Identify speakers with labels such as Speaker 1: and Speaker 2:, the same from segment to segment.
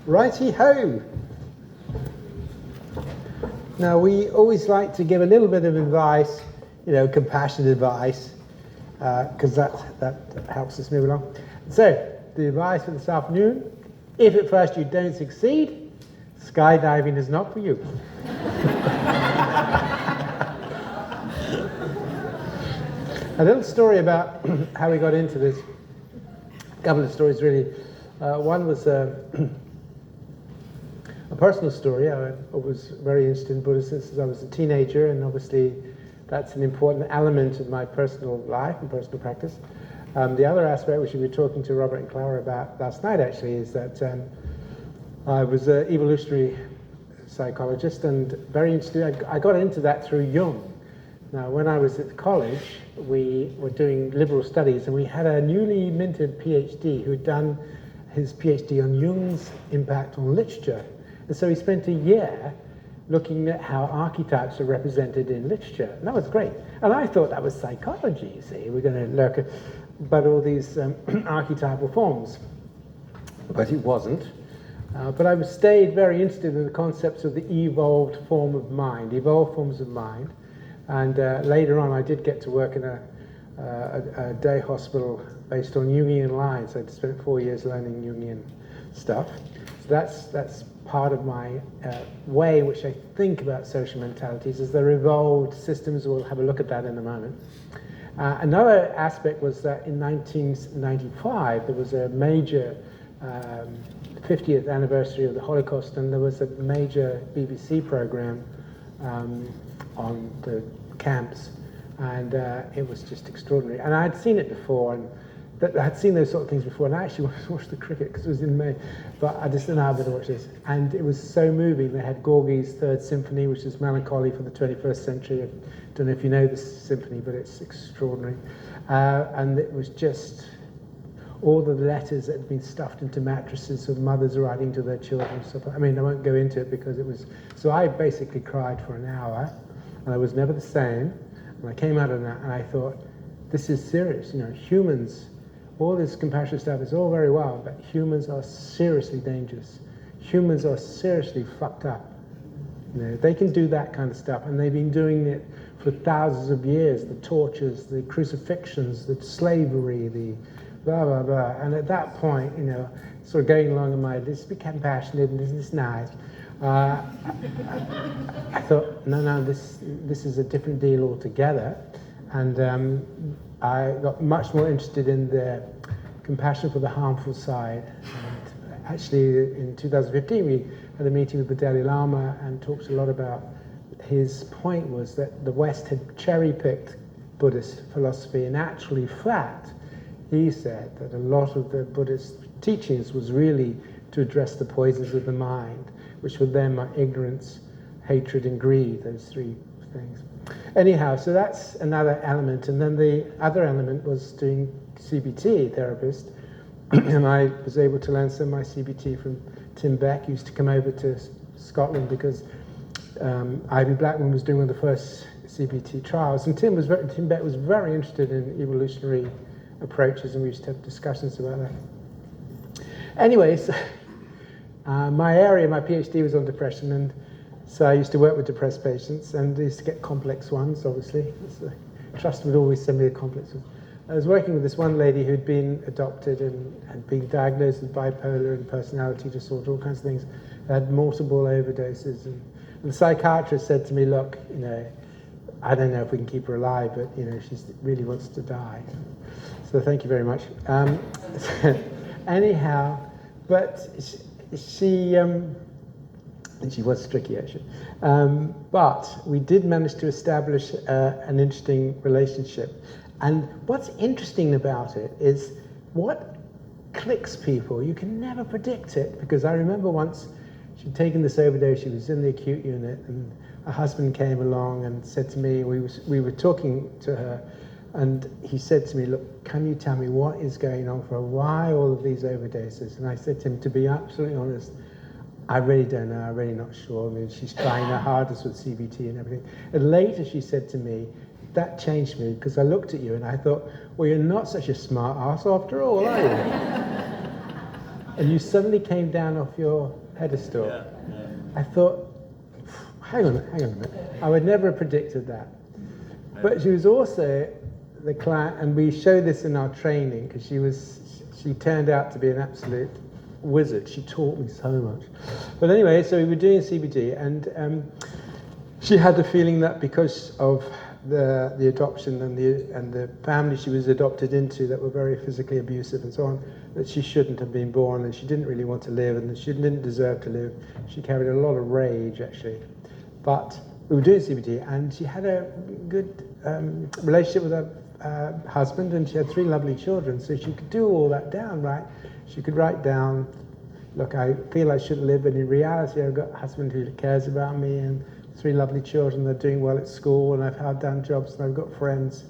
Speaker 1: Righty-ho! Now, we always like to give a little bit of advice, compassionate advice, because that helps us move along. So, the advice for this afternoon, if at first you don't succeed, skydiving is not for you. A little story about how we got into this. A couple of stories, really. One was a personal story. I was very interested in Buddhism since I was a teenager, and obviously that's an important element of my personal life and personal practice. The other aspect, which we were talking to Robert and Clara about last night, actually, is that I was an evolutionary psychologist and very interested. I got into that through Jung. Now, when I was at college, we were doing liberal studies, and we had a newly minted PhD who'd done his PhD on Jung's impact on literature. And so he spent a year looking at how archetypes are represented in literature. And that was great. And I thought that was psychology, you see. We're going to look at all these archetypal forms. But it wasn't. But I stayed very interested in the concepts of the evolved form of mind, evolved forms of mind. And later on, I did get to work in a day hospital based on Jungian lines. I'd spent 4 years learning Jungian stuff. So that's part of my way in which I think about social mentalities, is they're evolved systems. We'll have a look at that in a moment. Another aspect was that in 1995, there was a major 50th anniversary of the Holocaust, and there was a major BBC program on the camps, and it was just extraordinary. And I had seen it before, and I had seen those sort of things before, and I actually wanted to watch the cricket because it was in May, but I just didn't know how to watch this. And it was so moving. They had Gorky's Third Symphony, which is melancholy for the 21st century. I don't know if you know this symphony, but it's extraordinary. And it was just all the letters that had been stuffed into mattresses of mothers writing to their children. So, I mean, I won't go into it because it was... So I basically cried for an hour, and I was never the same. And I came out of that, and I thought, this is serious. Humans... All this compassion stuff is all very well, but humans are seriously dangerous. Humans are seriously fucked up. They can do that kind of stuff, and they've been doing it for thousands of years. The tortures, the crucifixions, the slavery, the blah, blah, blah. And at that point, sort of going along in my, let's be compassionate and isn't this nice? I thought, no, this is a different deal altogether. And I got much more interested in the compassion for the harmful side. And actually, in 2015, we had a meeting with the Dalai Lama and talked a lot about, his point was that the West had cherry-picked Buddhist philosophy, and actually, in fact, he said that a lot of the Buddhist teachings was really to address the poisons of the mind, which for them are ignorance, hatred, and greed, those three things. Anyhow, so that's another element. And then the other element was doing CBT therapist. And I was able to learn some of my CBT from Tim Beck. He used to come over to Scotland because Ivy Blackman was doing one of the first CBT trials. And Tim Beck was very interested in evolutionary approaches, and we used to have discussions about that. Anyways, my PhD was on depression, and so I used to work with depressed patients, and I used to get complex ones, obviously. Trust would always send me the complex ones. I was working with this one lady who'd been adopted and had been diagnosed with bipolar and personality disorder, all kinds of things, had multiple overdoses. And the psychiatrist said to me, look, I don't know if we can keep her alive, but, she really wants to die. So thank you very much. Anyhow, but she was tricky, actually. But we did manage to establish an interesting relationship. And what's interesting about it is what clicks people. You can never predict it, because I remember once she'd taken this overdose. She was in the acute unit, and her husband came along and said to me, we were talking to her, and he said to me, look, can you tell me what is going on for her? Why all of these overdoses? And I said to him, to be absolutely honest, I really don't know. I'm really not sure. I mean, she's trying her hardest with CBT and everything. And later she said to me, that changed me, because I looked at you and I thought, well, you're not such a smart ass after all, are you? and you suddenly came down off your pedestal.
Speaker 2: Yeah, yeah.
Speaker 1: I thought, hang on a minute. I would never have predicted that. But she was also the client, and we show this in our training, because she turned out to be an absolute wizard. She taught me so much. But anyway, so we were doing CBT, and she had the feeling that because of the adoption and the family she was adopted into that were very physically abusive and so on, that she shouldn't have been born, and she didn't really want to live, and that she didn't deserve to live. She carried a lot of rage, actually. But we were doing CBT, and she had a good relationship with her husband, and she had 3 lovely children, so she could do all that down, right? She could write down, look, I feel I shouldn't live, but in reality I've got a husband who cares about me, and 3 lovely children, they're doing well at school, and I've had done jobs, and I've got friends.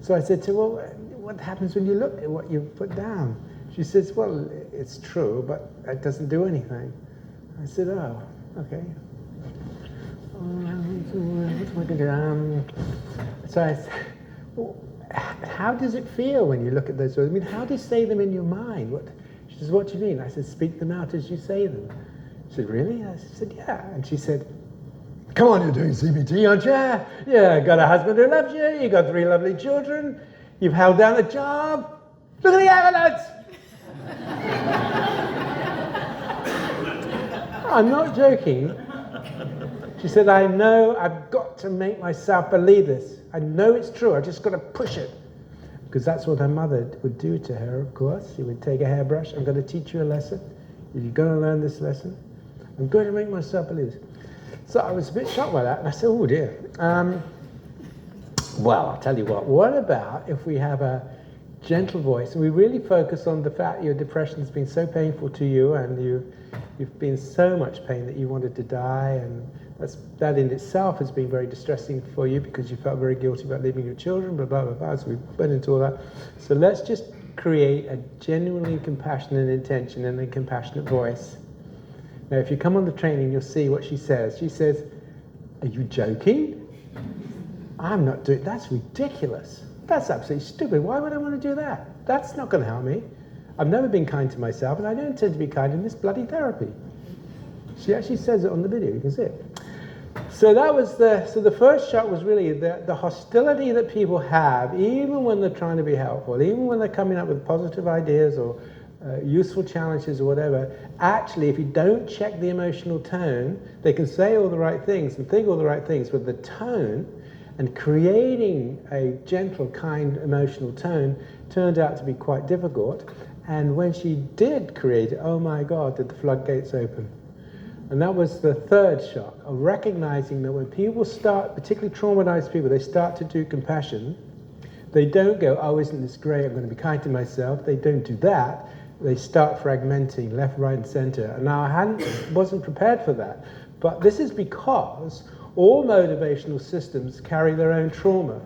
Speaker 1: So I said to her, well, what happens when you look at what you've put down? She says, well, it's true, but it doesn't do anything. I said, oh, okay. What am I going to do? So I said, well, how does it feel when you look at those words? I mean, how do you say them in your mind? She says, what do you mean? I said, speak them out as you say them. She said, really? I said, yeah. And she said, come on, you're doing CBT, aren't you? Yeah, got a husband who loves you, you got 3 lovely children, you've held down a job. Look at the evidence! I'm not joking. She said, I know I've got to make myself believe this. I know it's true, I've just got to push it. Because that's what her mother would do to her, of course. She would take a hairbrush, I'm going to teach you a lesson. If you're going to learn this lesson, I'm going to make myself believe this. So I was a bit shocked by that, and I said, oh dear. Well, I'll tell you what about if we have a gentle voice, and we really focus on the fact your depression has been so painful to you, and you've been so much pain that you wanted to die, and that in itself has been very distressing for you because you felt very guilty about leaving your children, blah, blah, blah, blah. So we went into all that. So let's just create a genuinely compassionate intention and a compassionate voice. Now, if you come on the training, you'll see what she says. She says, are you joking? I'm not doing, that's ridiculous. That's absolutely stupid. Why would I want to do that? That's not going to help me. I've never been kind to myself, and I don't intend to be kind in this bloody therapy. She actually says it on the video, you can see it. So that was the first shot was really the hostility that people have, even when they're trying to be helpful, even when they're coming up with positive ideas or useful challenges or whatever. Actually, if you don't check the emotional tone, they can say all the right things and think all the right things, but the tone and creating a gentle, kind, emotional tone turned out to be quite difficult. And when she did create it, oh my God, did the floodgates open. And that was the third shock, of recognizing that when people start, particularly traumatized people, they start to do compassion, they don't go, oh, isn't this great, I'm going to be kind to myself. They don't do that. They start fragmenting left, right, and center. And now I wasn't prepared for that. But this is because all motivational systems carry their own trauma.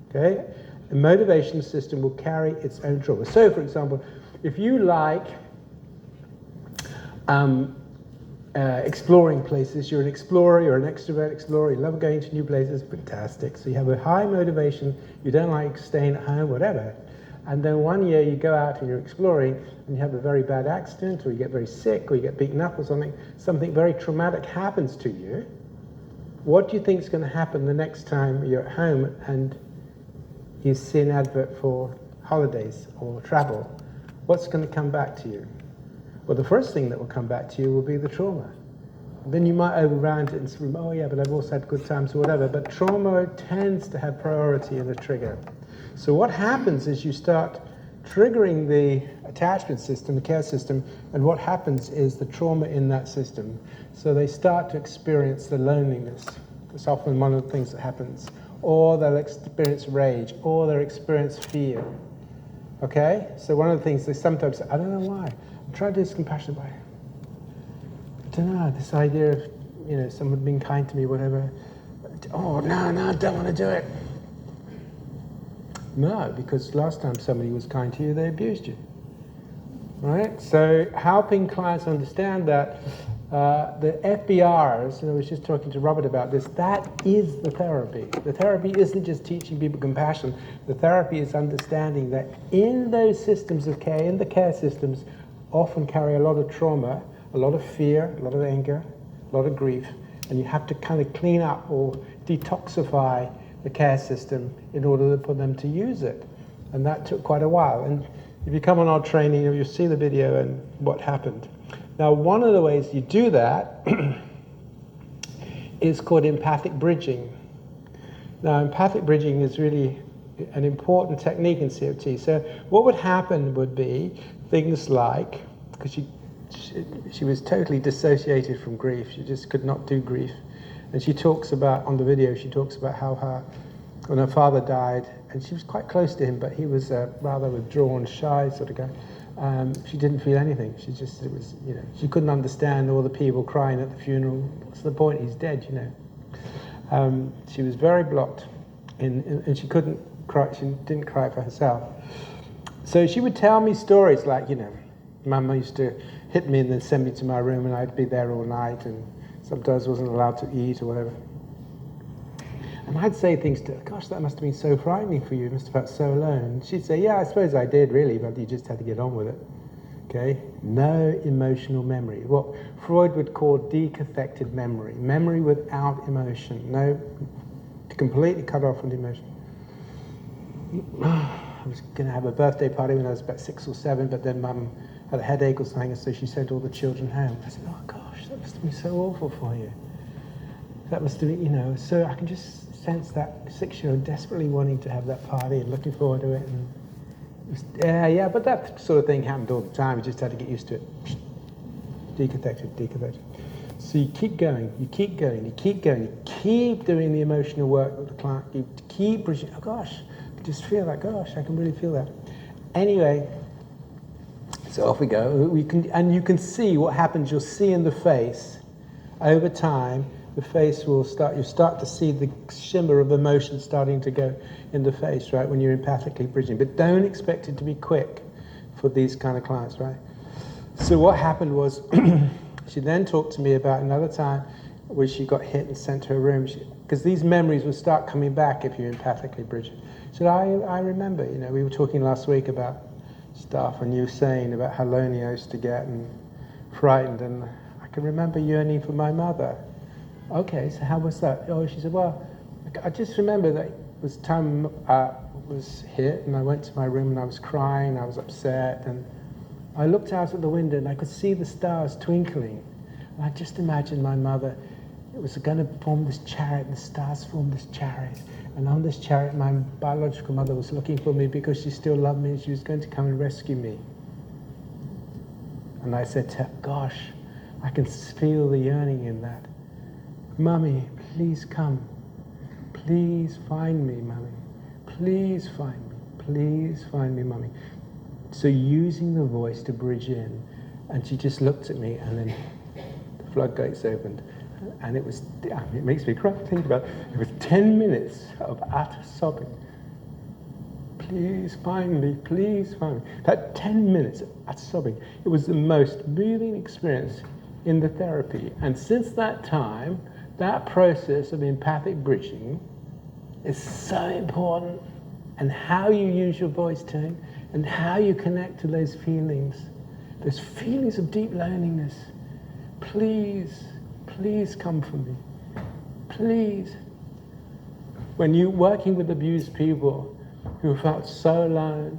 Speaker 1: Okay? A motivational system will carry its own trauma. So, for example, if you like exploring places, you're an explorer, you're an extrovert explorer, you love going to new places, fantastic. So you have a high motivation, you don't like staying at home, whatever. And then one year you go out and you're exploring and you have a very bad accident, or you get very sick, or you get beaten up or something very traumatic happens to you. What do you think is going to happen the next time you're at home and you see an advert for holidays or travel? What's going to come back to you? Well, the first thing that will come back to you will be the trauma. Then you might overround it and say, oh yeah, but I've also had good times or whatever. But trauma tends to have priority in a trigger. So what happens is you start triggering the attachment system, the care system, and what happens is the trauma in that system. So they start to experience the loneliness. It's often one of the things that happens. Or they'll experience rage, or they'll experience fear. Okay? So one of the things they sometimes say, I don't know why. I'm trying to do this compassionate way. I don't know, this idea of, someone being kind to me, whatever. Oh, no, I don't want to do it. No, because last time somebody was kind to you, they abused you. Right? So helping clients understand that the FBRs, and I was just talking to Robert about this, that is the therapy. The therapy isn't just teaching people compassion. The therapy is understanding that in those systems of care, in the care systems, often carry a lot of trauma, a lot of fear, a lot of anger, a lot of grief, and you have to kind of clean up or detoxify the care system in order for them to use it. And that took quite a while. And if you come on our training, you'll see the video and what happened. Now, one of the ways you do that is called empathic bridging. Now, empathic bridging is really an important technique in CFT. So what would happen would be things like, because she was totally dissociated from grief, she just could not do grief. And she talks about, on the video, she talks about how when her father died, and she was quite close to him, but he was a rather withdrawn, shy sort of guy. She didn't feel anything. It was, she couldn't understand all the people crying at the funeral. What's the point? He's dead, She was very blocked, and she couldn't cry. She didn't cry for herself. So she would tell me stories like, Mum used to hit me and then send me to my room, and I'd be there all night, and sometimes wasn't allowed to eat or whatever. And I'd say things to her, gosh, that must have been so frightening for you. You must have felt so alone. She'd say, yeah, I suppose I did, really, but you just had to get on with it. Okay? No emotional memory. What Freud would call decathected memory. Memory without emotion. No, completely cut off from the emotion. I was going to have a birthday party when I was about 6 or 7, but then Mum had a headache or something, and so she sent all the children home. I said, oh gosh, that must have been so awful for you. That must have been, so I can just sense that 6-year-old desperately wanting to have that party and looking forward to it. And but that sort of thing happened all the time. You just had to get used to it. Decathected. So you keep going, you keep doing the emotional work with the client. You keep bridging. Oh gosh, I just feel that. Gosh, I can really feel that. Anyway, so off we go. You can see what happens. You'll see in the face over time. The face will you start to see the shimmer of emotion starting to go in the face, right, when you're empathically bridging. But don't expect it to be quick for these kind of clients, right? So what happened was, she then talked to me about another time where she got hit and sent to her room, because these memories will start coming back if you're empathically bridging. She said, I remember, we were talking last week about stuff, and you were saying about how lonely I used to get and frightened, and I can remember yearning for my mother. Okay, so how was that? Oh, she said, well, I just remember that it was time I was hit, and I went to my room and I was crying, I was upset, and I looked out at the window and I could see the stars twinkling. And I just imagined my mother, it was going to form this chariot, the stars formed this chariot, and on this chariot my biological mother was looking for me because she still loved me and she was going to come and rescue me. And I said to her, gosh, I can feel the yearning in that. Mummy, please come. Please find me, Mummy. Please find me. Please find me, Mummy. So using the voice to bridge in, and she just looked at me, and then the floodgates opened, and it makes me cry to think about it. It was 10 minutes of utter sobbing. Please find me, please find me. That 10 minutes of utter sobbing, it was the most moving experience in the therapy. And since that time, that process of empathic bridging is so important, and how you use your voice tone and how you connect to those feelings of deep loneliness. Please come for me. Please. When you're working with abused people who felt so alone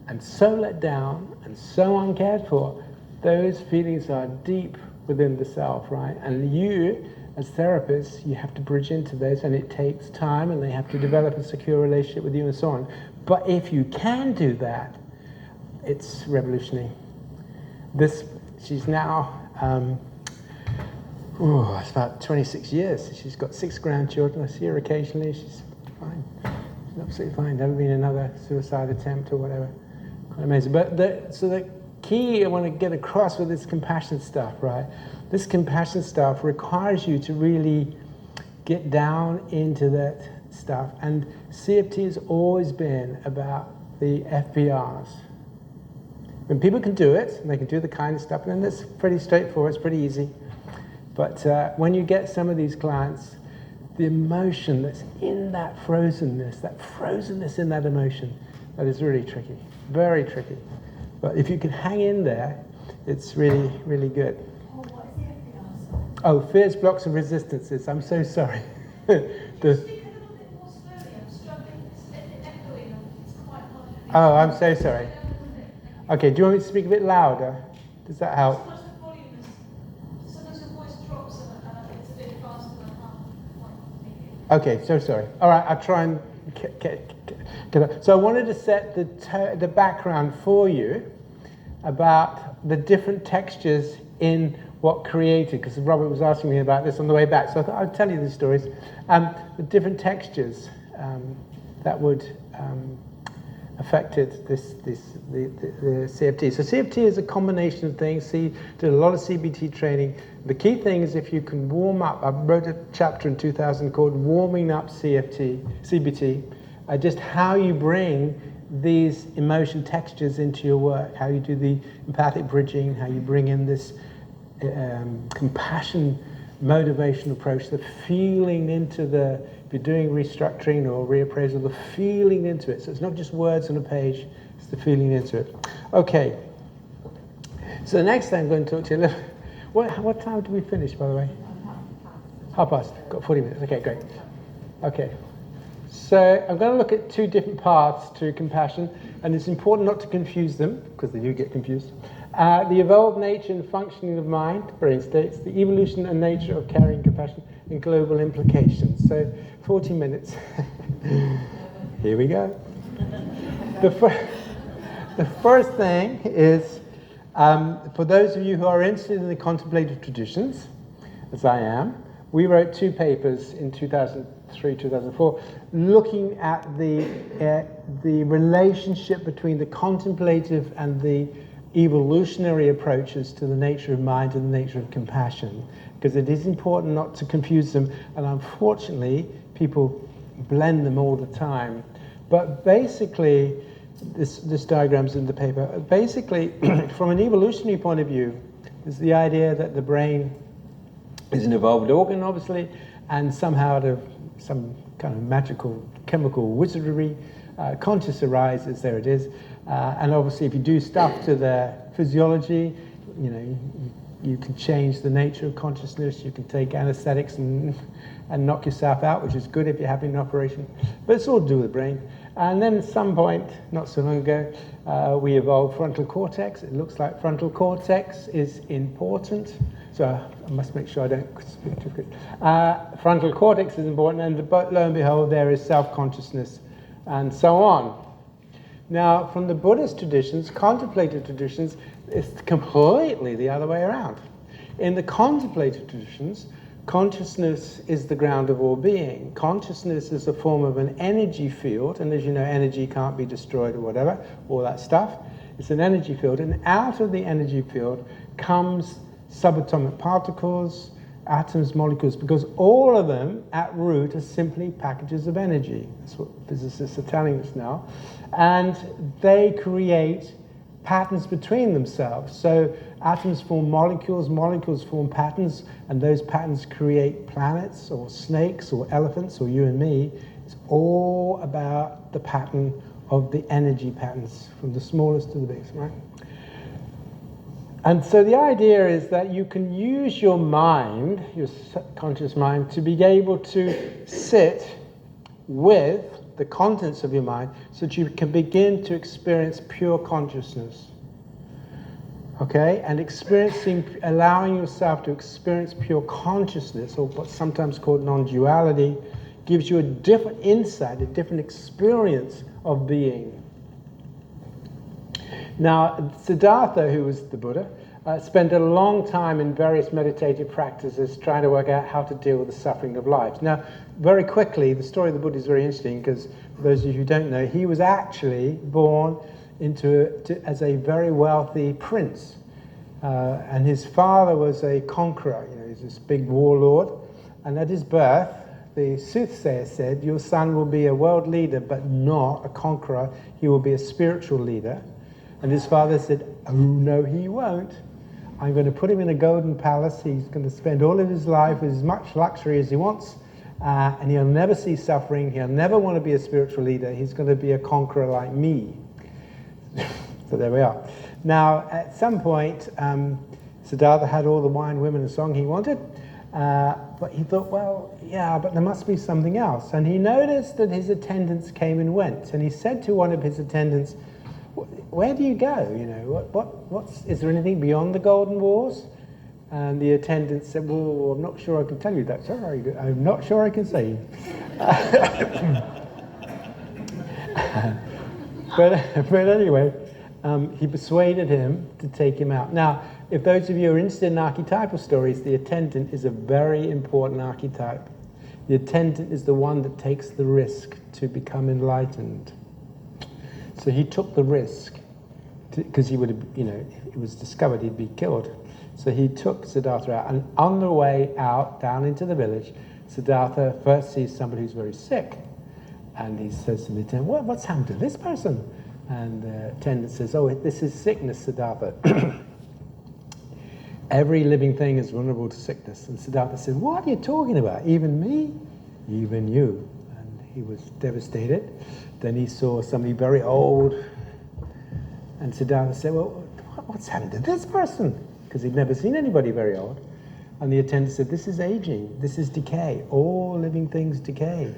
Speaker 1: and so let down and so uncared for, those feelings are deep within the self, right? And you, as therapists, you have to bridge into those, and it takes time, and they have to develop a secure relationship with you and so on. But if you can do that, it's revolutionary. She's now, it's about 26 years. She's got 6 grandchildren. I see her occasionally. She's fine. She's absolutely fine. Never been another suicide attempt or whatever. Quite amazing. But the key I want to get across with this compassion stuff, right? This compassion stuff requires you to really get down into that stuff. And CFT has always been about the FBRs. When people can do it, and they can do the kind of stuff, and then it's pretty straightforward, it's pretty easy. But when you get some of these clients, the emotion that's in that frozenness in that emotion, that is really tricky, very tricky. But if you can hang in there, It's really, really good.
Speaker 2: Oh, what is the answer?
Speaker 1: Oh, fears, blocks, and resistances. I'm so sorry.
Speaker 2: Speak a little bit more slowly. I'm struggling. It's echoing. It's quite hard.
Speaker 1: Oh, I'm so sorry. Okay, do you want me to speak a bit louder? Does that help?
Speaker 2: Sometimes the volume is, sometimes your voice drops and it's a bit faster than I can't quite hear.
Speaker 1: Okay, so sorry. All right, I'll try and get up. So I wanted to set the background for you about the different textures in what created, because Robert was asking me about this on the way back, so I thought I'd tell you these stories. The different textures that would affected the CFT. So CFT is a combination of things. Did a lot of CBT training. The key thing is if you can warm up. I wrote a chapter in 2000 called Warming Up CBT, just how you bring these emotion textures into your work, how you do the empathic bridging, how you bring in this compassion motivation approach, the feeling into if you're doing restructuring or reappraisal, the feeling into it. So it's not just words on a page, it's the feeling into it. Okay. So the next thing I'm going to talk to you, what time do we finish, by the way? 1:30. Got 40 minutes. Okay, great. Okay. So I'm going to look at two different paths to compassion, and it's important not to confuse them, because they do get confused. The evolved nature and functioning of mind, brain states, the evolution and nature of carrying compassion, and global implications. So 40 minutes. Here we go. The first thing is, for those of you who are interested in the contemplative traditions, as I am, we wrote 2 papers in 2003, 2004, looking at the relationship between the contemplative and the evolutionary approaches to the nature of mind and the nature of compassion, because it is important not to confuse them, and unfortunately people blend them all the time. But basically, this diagram's in the paper, basically from an evolutionary point of view, there's the idea that the brain is an evolved organ, obviously, and somehow out of some kind of magical chemical wizardry, conscious arises, there it is. And obviously if you do stuff to the physiology, you can change the nature of consciousness, you can take anesthetics and knock yourself out, which is good if you're having an operation. But it's all to do with the brain. And then at some point, not so long ago, we evolved frontal cortex. It looks like frontal cortex is important. So I must make sure I don't speak too quick. Frontal cortex is important, and lo and behold, there is self-consciousness, and so on. Now, from the Buddhist traditions, contemplative traditions, it's completely the other way around. In the contemplative traditions, consciousness is the ground of all being. Consciousness is a form of an energy field, and as you know, energy can't be destroyed or whatever, all that stuff. It's an energy field, and out of the energy field comes subatomic particles, atoms, molecules, because all of them at root are simply packages of energy. That's what physicists are telling us now. And they create patterns between themselves. So atoms form molecules, molecules form patterns, and those patterns create planets or snakes or elephants or you and me. It's all about the pattern of the energy patterns from the smallest to the biggest, right? And so the idea is that you can use your mind, your subconscious mind, to be able to sit with the contents of your mind so that you can begin to experience pure consciousness. Okay? And allowing yourself to experience pure consciousness, or what's sometimes called non-duality, gives you a different insight, a different experience of being. Now, Siddhartha, who was the Buddha, spent a long time in various meditative practices trying to work out how to deal with the suffering of life. Now, very quickly, the story of the Buddha is very interesting, because for those of you who don't know, he was actually born as a very wealthy prince. And his father was a conqueror, he's this big warlord. And at his birth, the soothsayer said, your son will be a world leader, but not a conqueror. He will be a spiritual leader. And his father said, oh, no, he won't. I'm going to put him in a golden palace. He's going to spend all of his life with as much luxury as he wants. And he'll never see suffering. He'll never want to be a spiritual leader. He's going to be a conqueror like me. So there we are. Now, at some point, Siddhartha had all the wine, women, and song he wanted, but he thought, well, yeah, but there must be something else. And he noticed that his attendants came and went, and he said to one of his attendants, where do you go? You know, is there anything beyond the golden walls? And the attendant said, well, I'm not sure I can tell you that. Sorry, I'm not sure I can say. But anyway, he persuaded him to take him out. Now, if those of you are interested in archetypal stories, the attendant is a very important archetype. The attendant is the one that takes the risk to become enlightened. So he took the risk, because he would have, you know, if it was discovered, he'd be killed. So he took Siddhartha out, and on the way out, down into the village, Siddhartha first sees somebody who's very sick, and he says to the attendant, what's happened to this person? And the attendant says, oh, this is sickness, Siddhartha. Every living thing is vulnerable to sickness. And Siddhartha said, what are you talking about? Even me? Even you. And he was devastated. Then he saw somebody very old, and Siddhartha said, well, what's happened to this person? Because he'd never seen anybody very old. And the attendant said, this is aging, this is decay. All living things decay.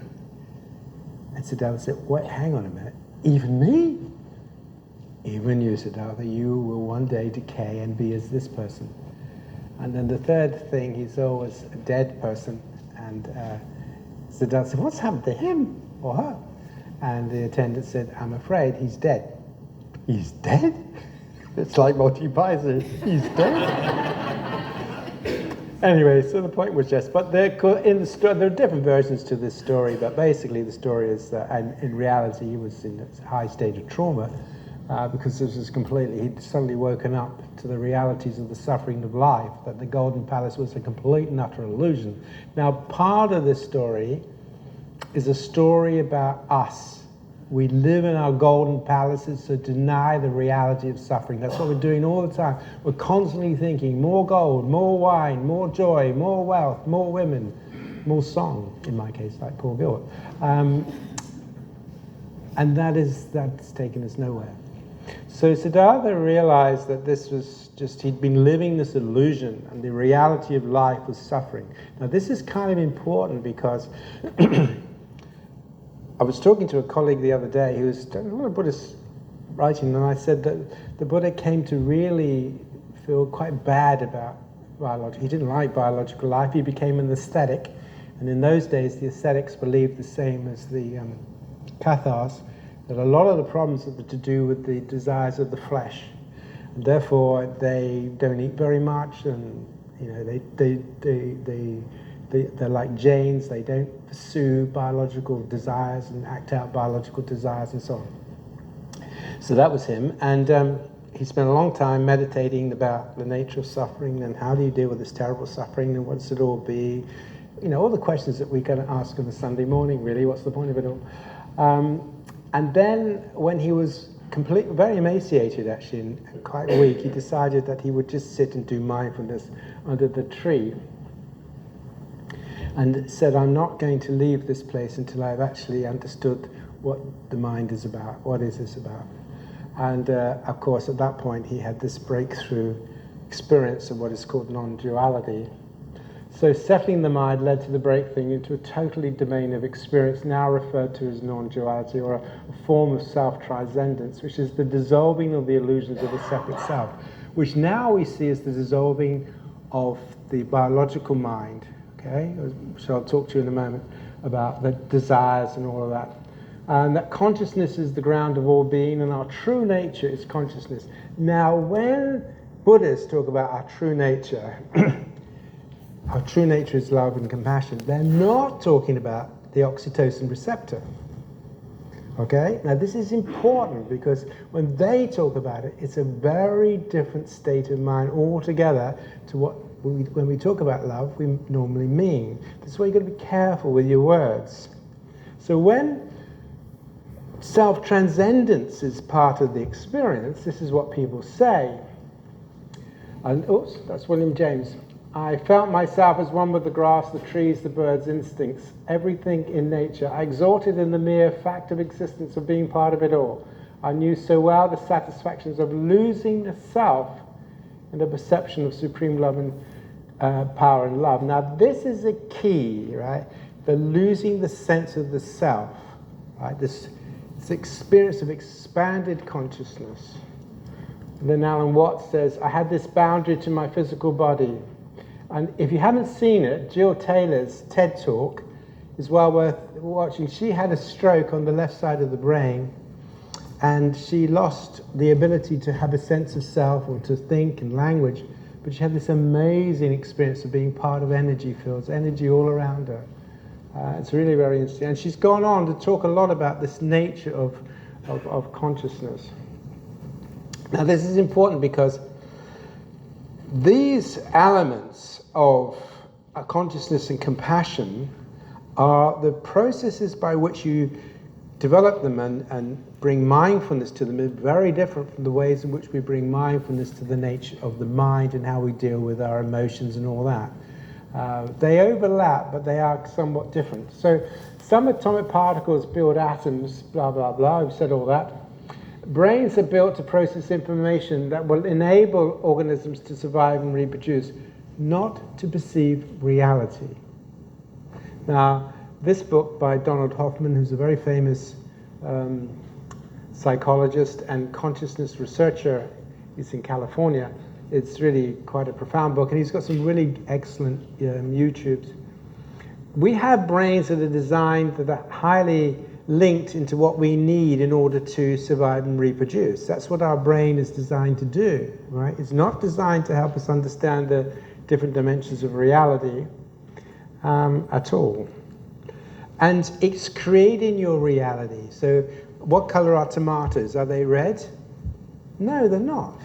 Speaker 1: And Siddhartha said, wait, hang on a minute. Even me? Even you, Siddhartha, you will one day decay and be as this person. And then the third thing he saw was a dead person. And Siddhartha said, what's happened to him or her? And the attendant said, I'm afraid he's dead. He's dead? It's like Monty Python. He's dead? Anyway, so the point was just, but there are different versions to this story, but basically the story is that in reality he was in a high stage of trauma because this was he'd suddenly woken up to the realities of the suffering of life, that the Golden Palace was a complete and utter illusion. Now, part of this story is a story about us. We live in our golden palaces to deny the reality of suffering. That's what we're doing all the time. We're constantly thinking more gold, more wine, more joy, more wealth, more women, more song, in my case, like Paul Gilbert. And that's taken us nowhere. So Siddhartha realized that this was just, he'd been living this illusion, and the reality of life was suffering. Now this is kind of important because I was talking to a colleague the other day who was doing a lot of Buddhist writing, and I said that the Buddha came to really feel quite bad about biological. He didn't like biological life. He became an ascetic, and in those days the ascetics believed the same as the Cathars, that a lot of the problems are to do with the desires of the flesh, and therefore they don't eat very much, and you know they're like Jains. They don't pursue biological desires and act out biological desires and so on. So that was him, and he spent a long time meditating about the nature of suffering and how do you deal with this terrible suffering and what does it all be? You know, all the questions that we're going to ask on a Sunday morning, really. What's the point of it all? And then when he was very emaciated actually, and quite weak, he decided that he would just sit and do mindfulness under the tree. And said, I'm not going to leave this place until I've actually understood what the mind is about. What is this about? And of course, at that point, he had this breakthrough experience of what is called non-duality. So settling the mind led to the breakthrough into a totally domain of experience, now referred to as non-duality, or a form of self-transcendence, which is the dissolving of the illusions of the separate self, which now we see as the dissolving of the biological mind. Okay, which I'll talk to you in a moment about the desires and all of that. And that consciousness is the ground of all being, and our true nature is consciousness. Now, when Buddhists talk about our true nature, our true nature is love and compassion, they're not talking about the oxytocin receptor. Okay? Now, this is important because when they talk about it, it's a very different state of mind altogether to what when we talk about love, we normally mean. That's why you've got to be careful with your words. So when self-transcendence is part of the experience, this is what people say. And, oops, that's William James. I felt myself as one with the grass, the trees, the birds' instincts, everything in nature. I exulted in the mere fact of existence, of being part of it all. I knew so well the satisfactions of losing the self and the perception of supreme love and power and love. Now this is a key, right? The losing the sense of the self, right? This experience of expanded consciousness. And then Alan Watts says, I had this boundary to my physical body. And if you haven't seen it, Jill Taylor's TED Talk is well worth watching. She had a stroke on the left side of the brain, and she lost the ability to have a sense of self or to think and language, but she had this amazing experience of being part of energy fields, energy all around her. It's really very interesting. And she's gone on to talk a lot about this nature of consciousness. Now this is important because these elements of consciousness and compassion are the processes by which you develop them and bring mindfulness to them. Are very different from the ways in which we bring mindfulness to the nature of the mind and how we deal with our emotions and all that. They overlap, but they are somewhat different. So some atomic particles build atoms, blah, blah, blah. I've said all that. Brains are built to process information that will enable organisms to survive and reproduce, not to perceive reality. Now, this book by Donald Hoffman, who's a very famous psychologist and consciousness researcher, he's in California. It's really quite a profound book, and he's got some really excellent YouTubes. We have brains that are designed, that are highly linked into what we need in order to survive and reproduce. That's what our brain is designed to do, right? It's not designed to help us understand the different dimensions of reality at all. And it's creating your reality. So what color are tomatoes? Are they red? No, they're not.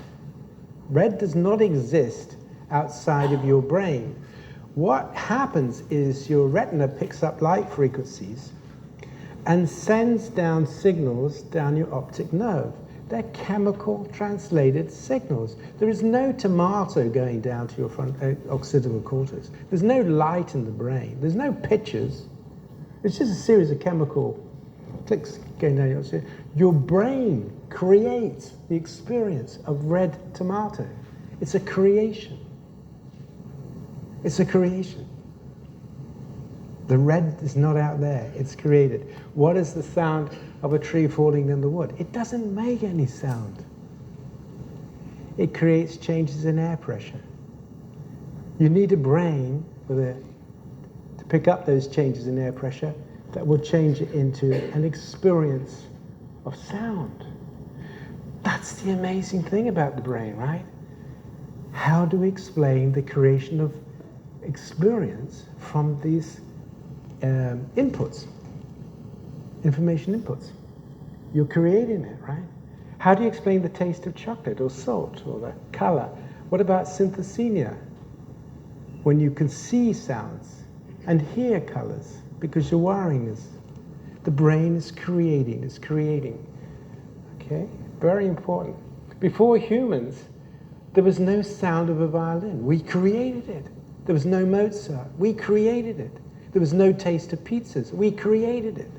Speaker 1: Red does not exist outside of your brain. What happens is your retina picks up light frequencies and sends down signals down your optic nerve. They're chemical translated signals. There is no tomato going down to your front occipital cortex. There's no light in the brain. There's no pictures. It's just a series of chemical clicks going down your occipital. Your brain creates the experience of red tomato. It's a creation. It's a creation. The red is not out there, it's created. What is the sound of a tree falling in the wood? It doesn't make any sound. It creates changes in air pressure. You need a brain to pick up those changes in air pressure that will change it into an experience of sound. That's the amazing thing about the brain, right? How do we explain the creation of experience from these inputs, information inputs? You're creating it, right? How do you explain the taste of chocolate or salt or the color? What about synesthesia? When you can see sounds and hear colors because you're wiring this. The brain is creating, Okay, very important. Before humans, there was no sound of a violin. We created it. There was no Mozart. We created it. There was no taste of pizzas. We created it.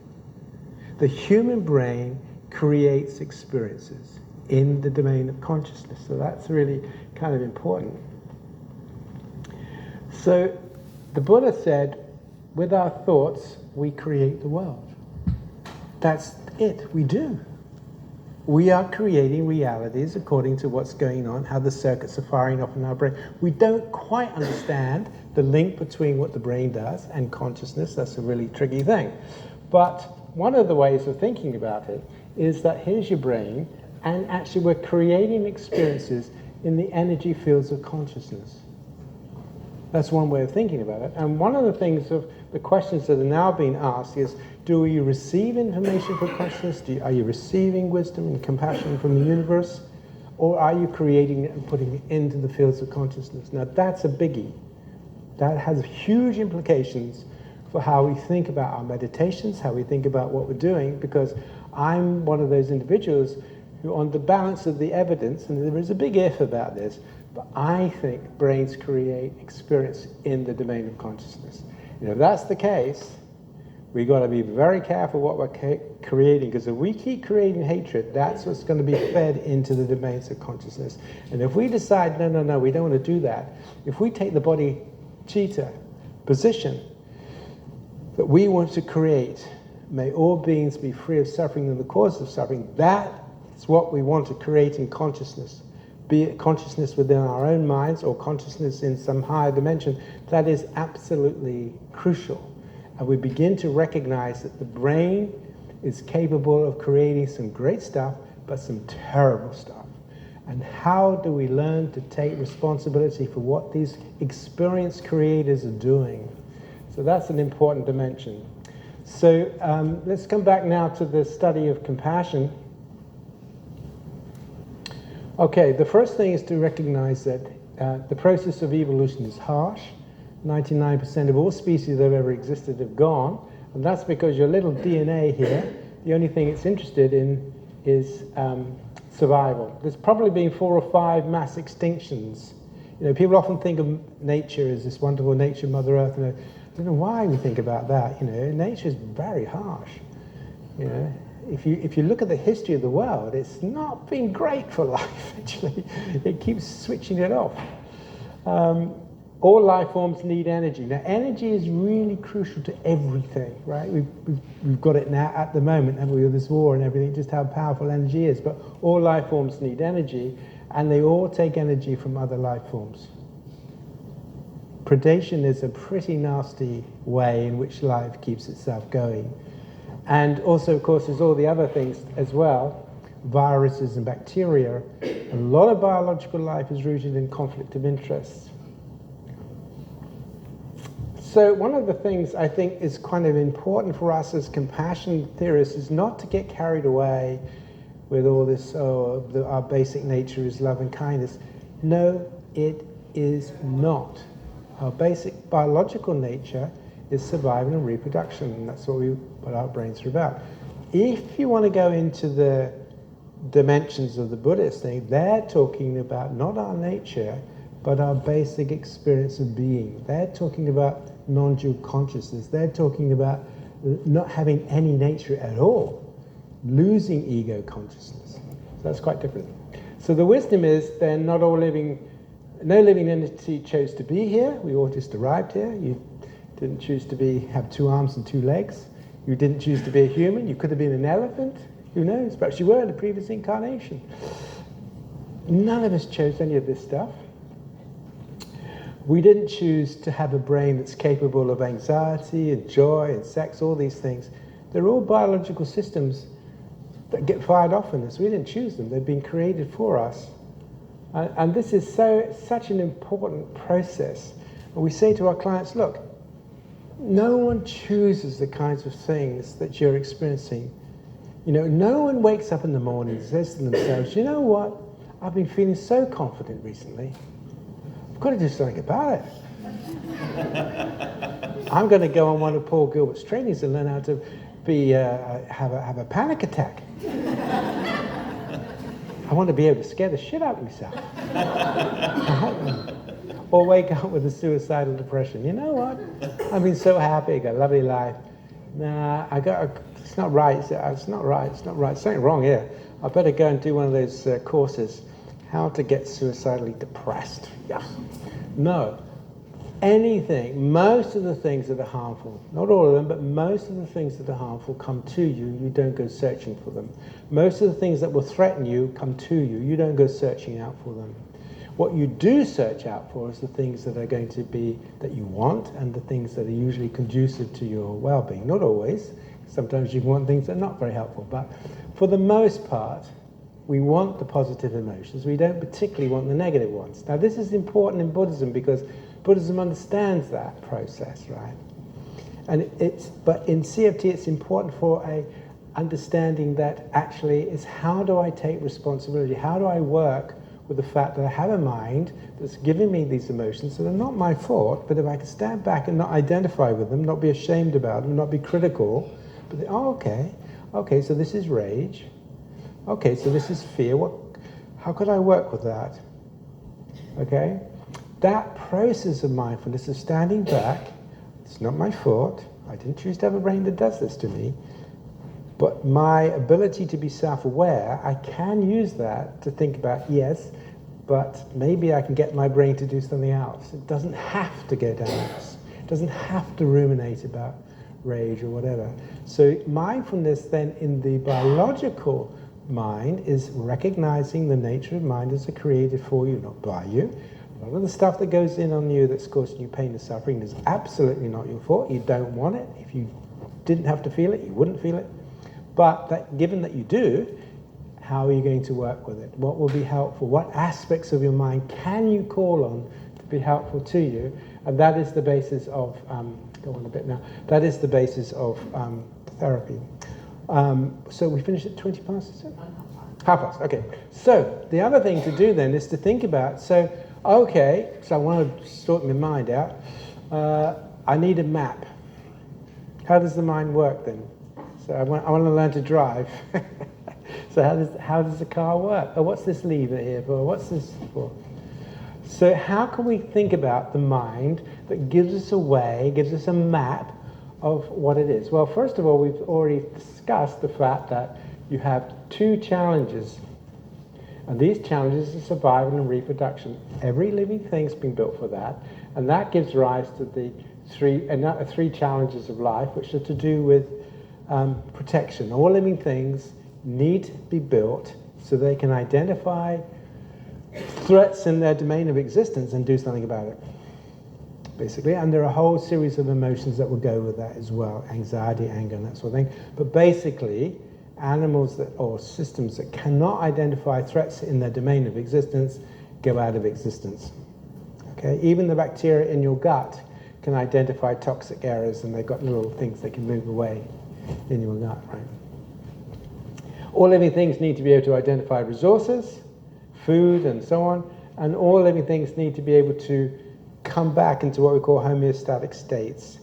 Speaker 1: The human brain creates experiences in the domain of consciousness. So that's really kind of important. So the Buddha said, with our thoughts, we create the world. That's it. We do. We are creating realities according to what's going on, how the circuits are firing off in our brain. We don't quite understand the link between what the brain does and consciousness. That's a really tricky thing. But one of the ways of thinking about it is that here's your brain, and actually we're creating experiences in the energy fields of consciousness. That's one way of thinking about it. And one of the things of the questions that are now being asked is, do you receive information from consciousness? Are you receiving wisdom and compassion from the universe? Or are you creating it and putting it into the fields of consciousness? Now that's a biggie. That has huge implications for how we think about our meditations, how we think about what we're doing, because I'm one of those individuals who, on the balance of the evidence, and there is a big if about this, but I think brains create experience in the domain of consciousness. And if that's the case, We got to be very careful what we're creating, because if we keep creating hatred, that's what's going to be fed into the domains of consciousness. And if we decide, no, we don't want to do that, if we take the body cheetah position that we want to create, may all beings be free of suffering and the cause of suffering, that is what we want to create in consciousness. Be it consciousness within our own minds or consciousness in some higher dimension, that is absolutely crucial. And we begin to recognize that the brain is capable of creating some great stuff, but some terrible stuff. And how do we learn to take responsibility for what these experienced creators are doing? So that's an important dimension. So let's come back now to the study of compassion. Okay, the first thing is to recognize that the process of evolution is harsh. 99% of all species that have ever existed have gone, and that's because your little DNA here, the only thing it's interested in is survival. There's probably been 4 or 5 mass extinctions. You know, people often think of nature as this wonderful nature, Mother Earth. And I don't know why we think about that. You know, nature is very harsh. You know, if you look at the history of the world, it's not been great for life. Actually, it keeps switching it off. All life forms need energy. Now, energy is really crucial to everything, right? We've got it now at the moment, haven't we, with this war and everything, just how powerful energy is. But all life forms need energy, and they all take energy from other life forms. Predation is a pretty nasty way in which life keeps itself going. And also, of course, there's all the other things as well, viruses and bacteria. A lot of biological life is rooted in conflict of interests. So one of the things I think is kind of important for us as compassion theorists is not to get carried away with all this, our basic nature is love and kindness. No, it is not. Our basic biological nature is survival and reproduction, and that's what our brains are about. If you want to go into the dimensions of the Buddhist thing, they're talking about not our nature, but our basic experience of being. They're talking about non-dual consciousness. They're talking about not having any nature at all, losing ego consciousness. So that's quite different. So the wisdom is they're not all living, no living entity chose to be here. We all just arrived here. You didn't choose to have 2 arms and 2 legs. You didn't choose to be a human. You could have been an elephant. Who knows? Perhaps you were in a previous incarnation. None of us chose any of this stuff. We didn't choose to have a brain that's capable of anxiety and joy and sex, all these things. They're all biological systems that get fired off in us. We didn't choose them. They've been created for us. And this is such an important process. And we say to our clients, look, no one chooses the kinds of things that you're experiencing. You know, no one wakes up in the morning and says to themselves, you know what? I've been feeling so confident recently. I've got to do something about it. I'm going to go on one of Paul Gilbert's trainings and learn how to have a panic attack. I want to be able to scare the shit out of myself. Or wake up with a suicidal depression. You know what? I've been so happy, got a lovely life. Nah, it's not right. It's not right. It's not right. There's something wrong here. I better go and do one of those courses. How to get suicidally depressed. Yeah. No. Anything, most of the things that are harmful, not all of them, but most of the things that are harmful come to you. You don't go searching for them. Most of the things that will threaten you come to you. You don't go searching out for them. What you do search out for is the things that are going to be, that you want, and the things that are usually conducive to your well-being. Not always. Sometimes you want things that are not very helpful. But for the most part, we want the positive emotions. We don't particularly want the negative ones. Now, this is important in Buddhism because Buddhism understands that process, right? But in CFT, it's important for a understanding that actually is how do I take responsibility? How do I work with the fact that I have a mind that's giving me these emotions that are not my fault, but if I can stand back and not identify with them, not be ashamed about them, not be critical, but okay, so this is rage. Okay, so this is fear. How could I work with that? Okay? That process of mindfulness of standing back, it's not my fault, I didn't choose to have a brain that does this to me. But my ability to be self-aware, I can use that to think about, yes, but maybe I can get my brain to do something else. It doesn't have to go down this. It doesn't have to ruminate about rage or whatever. So mindfulness then in the biological mind is recognizing the nature of mind as a created for you, not by you. A lot of the stuff that goes in on you that's causing you pain and suffering is absolutely not your fault. You don't want it. If you didn't have to feel it, you wouldn't feel it. But given that you do, how are you going to work with it? What will be helpful? What aspects of your mind can you call on to be helpful to you? And that is the basis of, go on a bit now, that is the basis of therapy. So we finished at 20 past, is it? Half past, okay. So the other thing to do then is to think about, so I want to sort my mind out. I need a map. How does the mind work then? So I want to learn to drive. So how does the car work? Oh, what's this lever here for? What's this for? So how can we think about the mind that gives us a way, gives us a map of what it is? Well, first of all, we've already discussed the fact that you have two challenges. And these challenges are survival and reproduction. Every living thing's been built for that. And that gives rise to the three challenges of life, which are to do with protection. All living things need to be built so they can identify threats in their domain of existence and do something about it, basically. And there are a whole series of emotions that will go with that as well, anxiety, anger, and that sort of thing. But basically, animals or systems that cannot identify threats in their domain of existence go out of existence. Okay? Even the bacteria in your gut can identify toxic areas, and they've got little things that can move away in your gut, right? All living things need to be able to identify resources, food, and so on, and all living things need to be able to come back into what we call homeostatic states,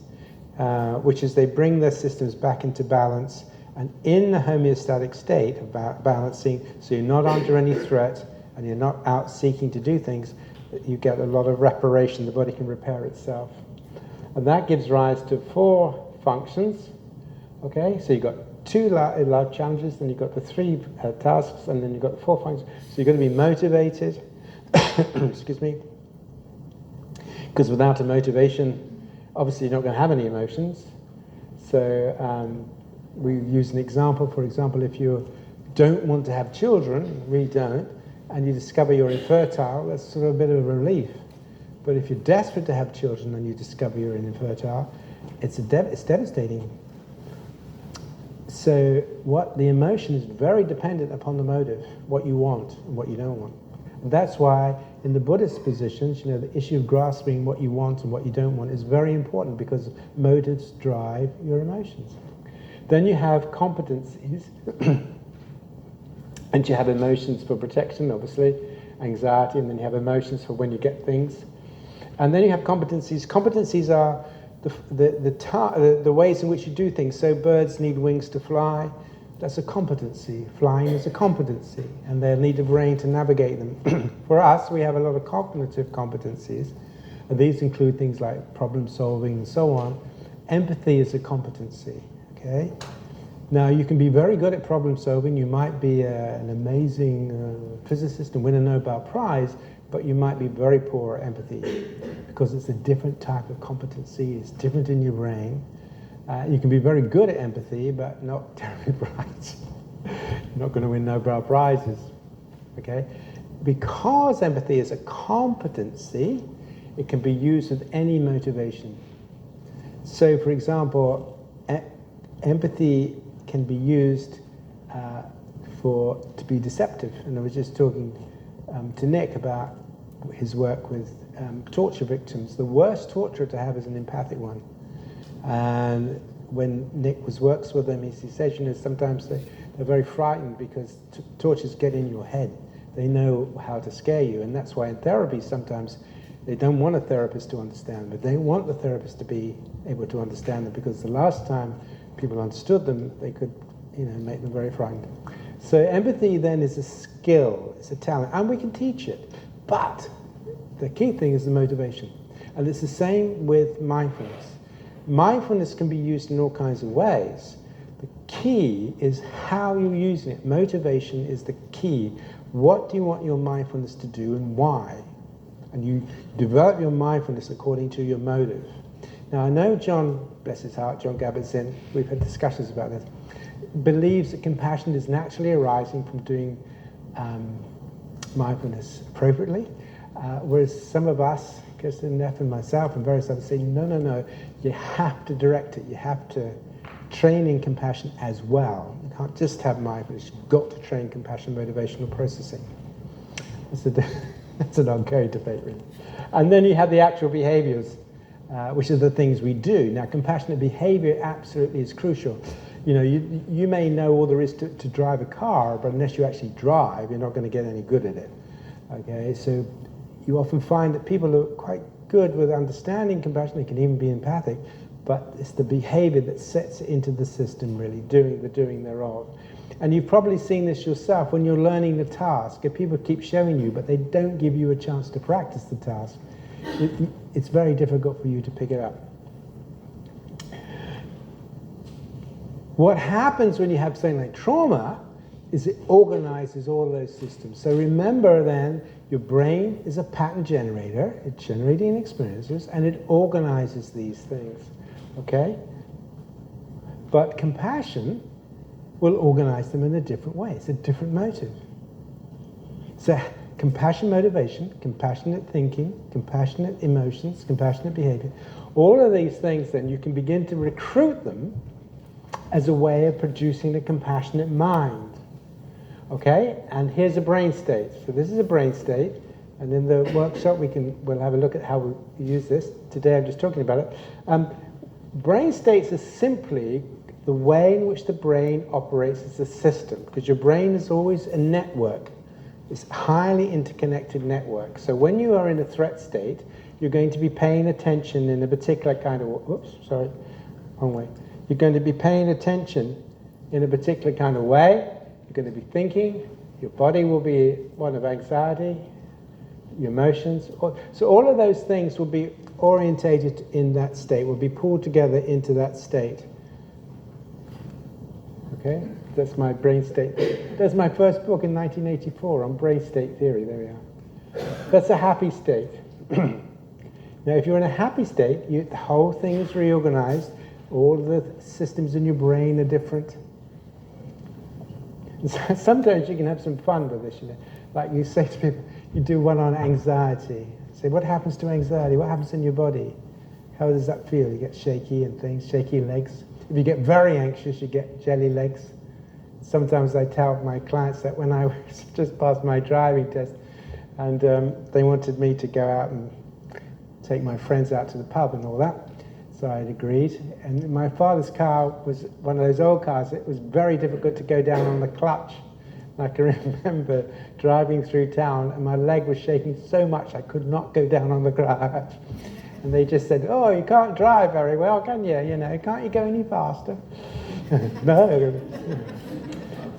Speaker 1: which is they bring their systems back into balance, and in the homeostatic state of balancing, so you're not under any threat, and you're not out seeking to do things, you get a lot of reparation, the body can repair itself. And that gives rise to 4 functions. Okay, so you've got 2 life challenges, then you've got the 3 tasks, and then you've got the 4 functions. So you've got to be motivated, excuse me, because without a motivation, obviously you're not going to have any emotions. So we use an example. For example, if you don't want to have children, we don't, and you discover you're infertile, that's sort of a bit of a relief. But if you're desperate to have children and you discover you're infertile, it's devastating. So what the emotion is very dependent upon the motive, what you want and what you don't want. And that's why in the Buddhist positions, the issue of grasping what you want and what you don't want is very important, because motives drive your emotions. Then you have competencies, and you have emotions for protection, obviously, anxiety, and then you have emotions for when you get things. And then you have competencies. Competencies are the ways in which you do things. So birds need wings to fly. That's a competency. Flying is a competency, and they need a brain to navigate them. For us, we have a lot of cognitive competencies, and these include things like problem solving and so on. Empathy is a competency. Okay. Now, you can be very good at problem solving. You might be an amazing physicist and win a Nobel Prize, but you might be very poor at empathy, because it's a different type of competency. It's different in your brain. You can be very good at empathy, but not terribly bright. You're not going to win Nobel Prizes. Okay? Because empathy is a competency, it can be used with any motivation. So, for example, empathy can be used to be deceptive. And I was just talking to Nick about his work with torture victims. The worst torture to have is an empathic one. And when Nick works with them, he says, sometimes they're very frightened because tortures get in your head. They know how to scare you, and that's why in therapy sometimes they don't want a therapist to understand, but they want the therapist to be able to understand them, because the last time people understood them, they could, make them very frightened. So empathy then is a skill, it's a talent, and we can teach it. But the key thing is the motivation. And it's the same with mindfulness. mindfulness can be used in all kinds of ways. The key is how you're using it. Motivation is the key. What do you want your mindfulness to do and why? And you develop your mindfulness according to your motive. Now, I know John, bless his heart, John Kabat-Zinn, we've had discussions about this, believes that compassion is naturally arising from doing mindfulness appropriately, whereas some of us, Kirsten Neff and myself and various others, say, no, you have to direct it, you have to train in compassion as well. You can't just have mindfulness, you've got to train compassion motivational processing. That's an ongoing debate, really. And then you have the actual behaviors, which are the things we do. Now, compassionate behavior absolutely is crucial. You know, you may know all there is to drive a car, but unless you actually drive, you're not going to get any good at it. Okay, so you often find that people are quite good with understanding compassion, they can even be empathic, but it's the behavior that sets it into the system, really, the doing thereof. And you've probably seen this yourself when you're learning the task. If people keep showing you, but they don't give you a chance to practice the task, it's very difficult for you to pick it up. What happens when you have something like trauma is it organizes all those systems. So remember then, your brain is a pattern generator. It's generating experiences, and it organizes these things. Okay? But compassion will organize them in a different way. It's a different motive. So compassion motivation, compassionate thinking, compassionate emotions, compassionate behavior, all of these things then you can begin to recruit them as a way of producing a compassionate mind. Okay? And here's a brain state. So this is a brain state, and in the workshop we'll have a look at how we use this. Today I'm just talking about it. Brain states are simply the way in which the brain operates as a system, because your brain is always a network. It's a highly interconnected network. So when you are in a threat state, you're going to be paying attention in a particular kind of, wrong way. You're going to be paying attention in a particular kind of way. You're going to be thinking. Your body will be one of anxiety, your emotions. So all of those things will be orientated in that state, will be pulled together into that state. Okay? That's my brain state. That's my first book in 1984 on brain state theory. There we are. That's a happy state. Now, if you're in a happy state, the whole thing is reorganized. All the systems in your brain are different. And sometimes you can have some fun with this, you know. Like you say to people, you do one on anxiety. Say, what happens to anxiety? What happens in your body? How does that feel? You get shaky and things, shaky legs. If you get very anxious, you get jelly legs. Sometimes I tell my clients that when I just passed my driving test and they wanted me to go out and take my friends out to the pub and all that, so I'd agreed. And my father's car was one of those old cars. It was very difficult to go down on the clutch. And I can remember driving through town and my leg was shaking so much I could not go down on the clutch. And they just said, oh, you can't drive very well, can you? You know, can't you go any faster? No.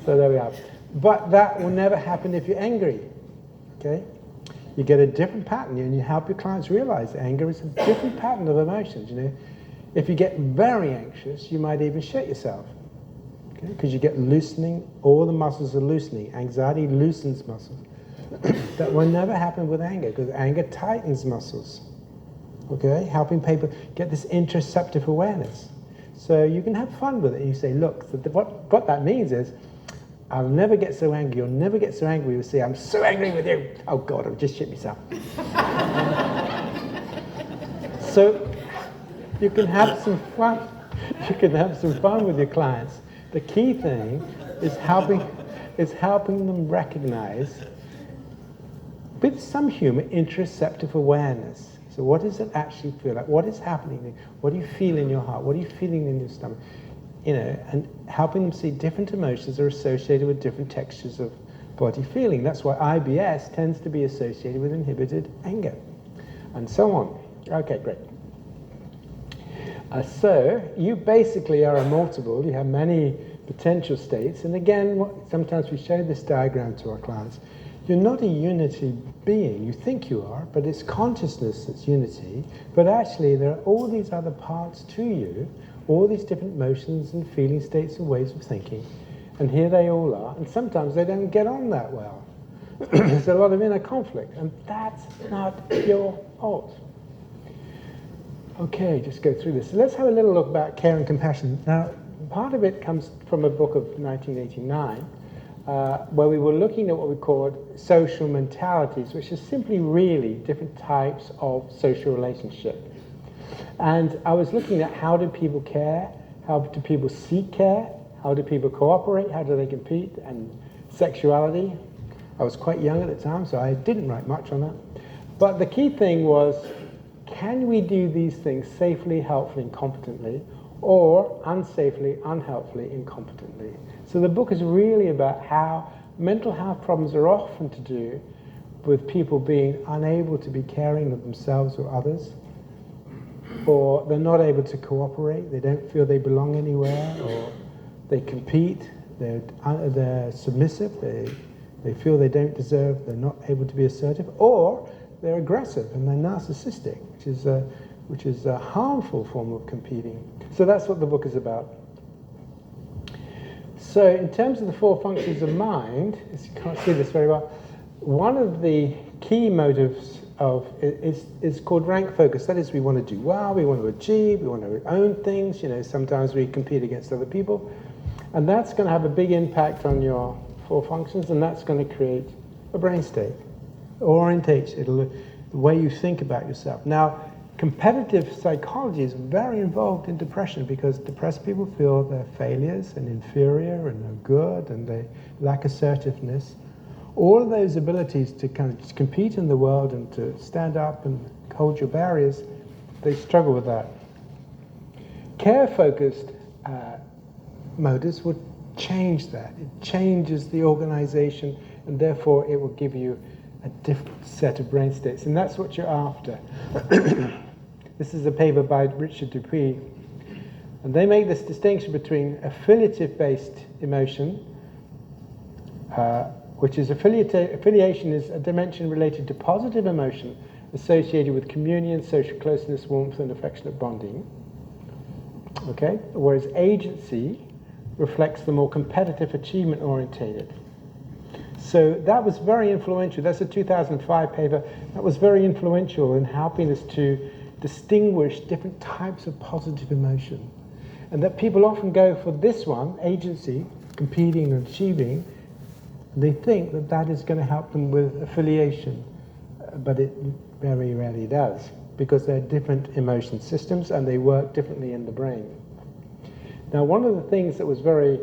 Speaker 1: So there we are. But that will never happen if you're angry. Okay? You get a different pattern, and you help your clients realize that anger is a different pattern of emotions. You know, if you get very anxious, you might even shit yourself. Okay? Because you get loosening, all the muscles are loosening. Anxiety loosens muscles. That will never happen with anger, because anger tightens muscles. Okay, helping people get this interoceptive awareness. So you can have fun with it. You say, look, so what that means is, I'll never get so angry. You'll never get so angry. You'll say, I'm so angry with you. Oh God, I've just shit myself. So you can have some fun. You can have some fun with your clients. The key thing is helping them recognize, with some humor, interoceptive awareness. So what does it actually feel like? What is happening? What do you feel in your heart? What are you feeling in your stomach? You know, and helping them see different emotions are associated with different textures of body feeling. That's why IBS tends to be associated with inhibited anger, and so on. Okay, great. So you basically are a multiple. You have many potential states. And again, sometimes we show this diagram to our clients. You're not a unity being. You think you are, but it's consciousness that's unity. But actually, there are all these other parts to you, all these different motions and feeling states and ways of thinking. And here they all are. And sometimes they don't get on that well. There's a lot of inner conflict. And that's not your fault. Okay, just go through this. So let's have a little look about care and compassion. Now, part of it comes from a book of 1989, where we were looking at what we called social mentalities, which is simply really different types of social relationship. And I was looking at how do people care, how do people seek care, how do people cooperate, how do they compete, and sexuality. I was quite young at the time, so I didn't write much on that. But the key thing was, can we do these things safely, helpfully, and competently, or unsafely, unhelpfully, incompetently? So the book is really about how mental health problems are often to do with people being unable to be caring of themselves or others, or they're not able to cooperate, they don't feel they belong anywhere, or they compete, they're submissive, they feel they don't deserve, they're not able to be assertive, or they're aggressive and they're narcissistic, which is a harmful form of competing. So that's what the book is about. So in terms of the 4 functions of mind, as you can't see this very well, one of the key motives is called rank focus. That is, we want to do well, we want to achieve, we want to own things. Sometimes we compete against other people. And that's going to have a big impact on your 4 functions, and that's going to create a brain state. Orientates the way you think about yourself. Now, competitive psychology is very involved in depression because depressed people feel they're failures and inferior and no good and they lack assertiveness. All of those abilities to kind of compete in the world and to stand up and hold your barriers, they struggle with that. Care-focused motives would change that. It changes the organization, and therefore it will give you a different set of brain states, and that's what you're after. This is a paper by Richard Dupuy, and they make this distinction between affiliative-based emotion, which is affiliation is a dimension related to positive emotion associated with communion, social closeness, warmth, and affectionate bonding. Okay, whereas agency reflects the more competitive, achievement-orientated. So that was very influential. That's a 2005 paper. That was very influential in helping us to distinguish different types of positive emotion. And that people often go for this one, agency, competing and achieving. They think that that is going to help them with affiliation, but it very rarely does, because they're different emotion systems and they work differently in the brain. Now, one of the things that was very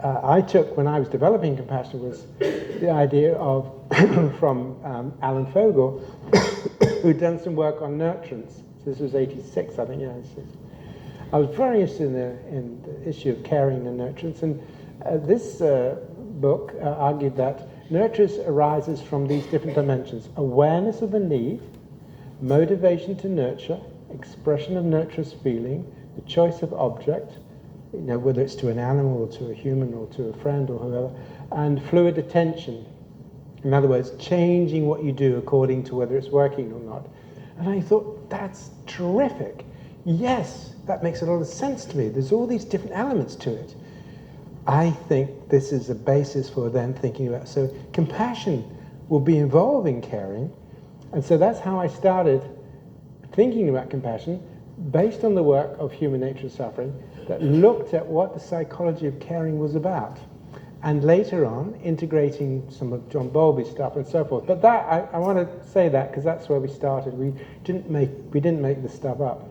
Speaker 1: I took when I was developing compassion was the idea of, from Alan Fogel, who'd done some work on nurturance. So this was 86, I think, yeah. I was very interested in the issue of caring and nurturance, and this book argued that nurturance arises from these different dimensions: awareness of the need, motivation to nurture, expression of nurturous feeling, the choice of object, whether it's to an animal or to a human or to a friend or whoever, and fluid attention. In other words, changing what you do according to whether it's working or not. And I thought, that's terrific. Yes, that makes a lot of sense to me. There's all these different elements to it. I think this is a basis for then thinking about, so compassion will be involved in caring. And so that's how I started thinking about compassion, based on the work of Human Nature and Suffering, that looked at what the psychology of caring was about, and later on integrating some of John Bowlby's stuff and so forth. But that I want to say that because that's where we started. We didn't make this stuff up.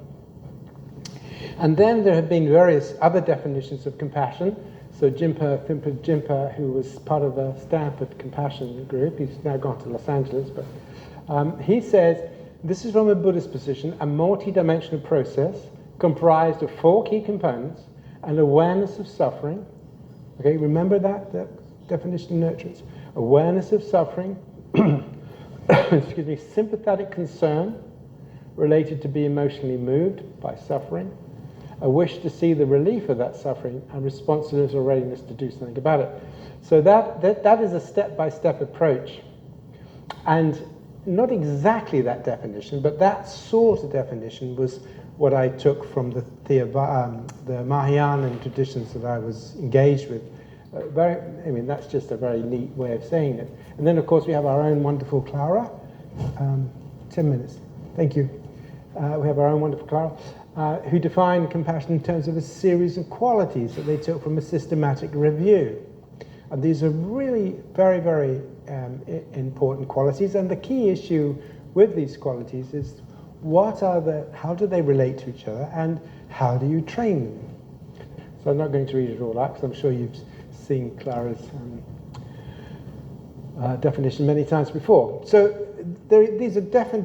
Speaker 1: And then there have been various other definitions of compassion. So Jimpa Jimpa, who was part of the Stanford Compassion group, he's now gone to Los Angeles, but he says, this is from a Buddhist position, a multi-dimensional process comprised of 4 key components: an awareness of suffering. Okay, remember that definition of nurturance. Awareness of suffering, excuse me, sympathetic concern related to be emotionally moved by suffering, a wish to see the relief of that suffering, and responsiveness or readiness to do something about it. So that is a step-by-step approach. And not exactly that definition, but that sort of definition was what I took from the Mahayana traditions that I was engaged with. That's just a very neat way of saying it. And then, of course, we have our own wonderful Clara. 10 minutes. Thank you. We have our own wonderful Clara, who defined compassion in terms of a series of qualities that they took from a systematic review. And these are really very, very important qualities. And the key issue with these qualities is how do they relate to each other, and how do you train them? So I'm not going to read it all out, because I'm sure you've seen Clara's definition many times before. So these are different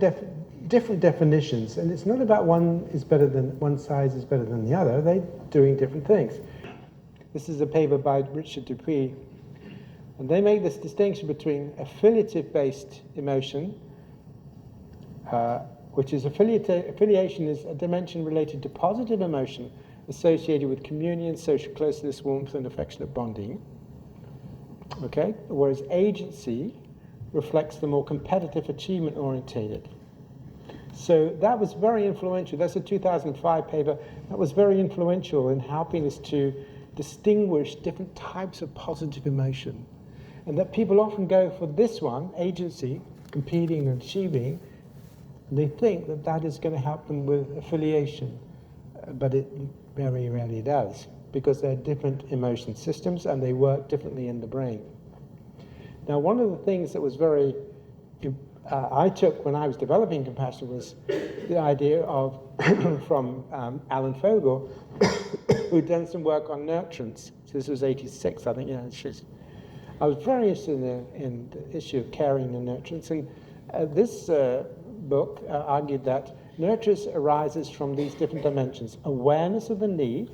Speaker 1: definitions, and it's not about one size is better than the other. They're doing different things. This is a paper by Richard Dupuy, and they make this distinction between affiliative-based emotion, which is affiliation is a dimension related to positive emotion associated with communion, social closeness, warmth, and affectionate bonding. Okay? Whereas agency reflects the more competitive, achievement-orientated. So that was very influential. That's a 2005 paper. That was very influential in helping us to distinguish different types of positive emotion. And that people often go for this one, agency, competing and achieving, and they think that that is going to help them with affiliation. But it very rarely does, because they're different emotion systems and they work differently in the brain. Now, one of the things that was I took when I was developing compassion was the idea of, from Alan Fogel, who'd done some work on nurturance. So this was 86, I think. I was very interested in the issue of caring and nurturance. And this book argued that nurturance arises from these different dimensions: awareness of the need,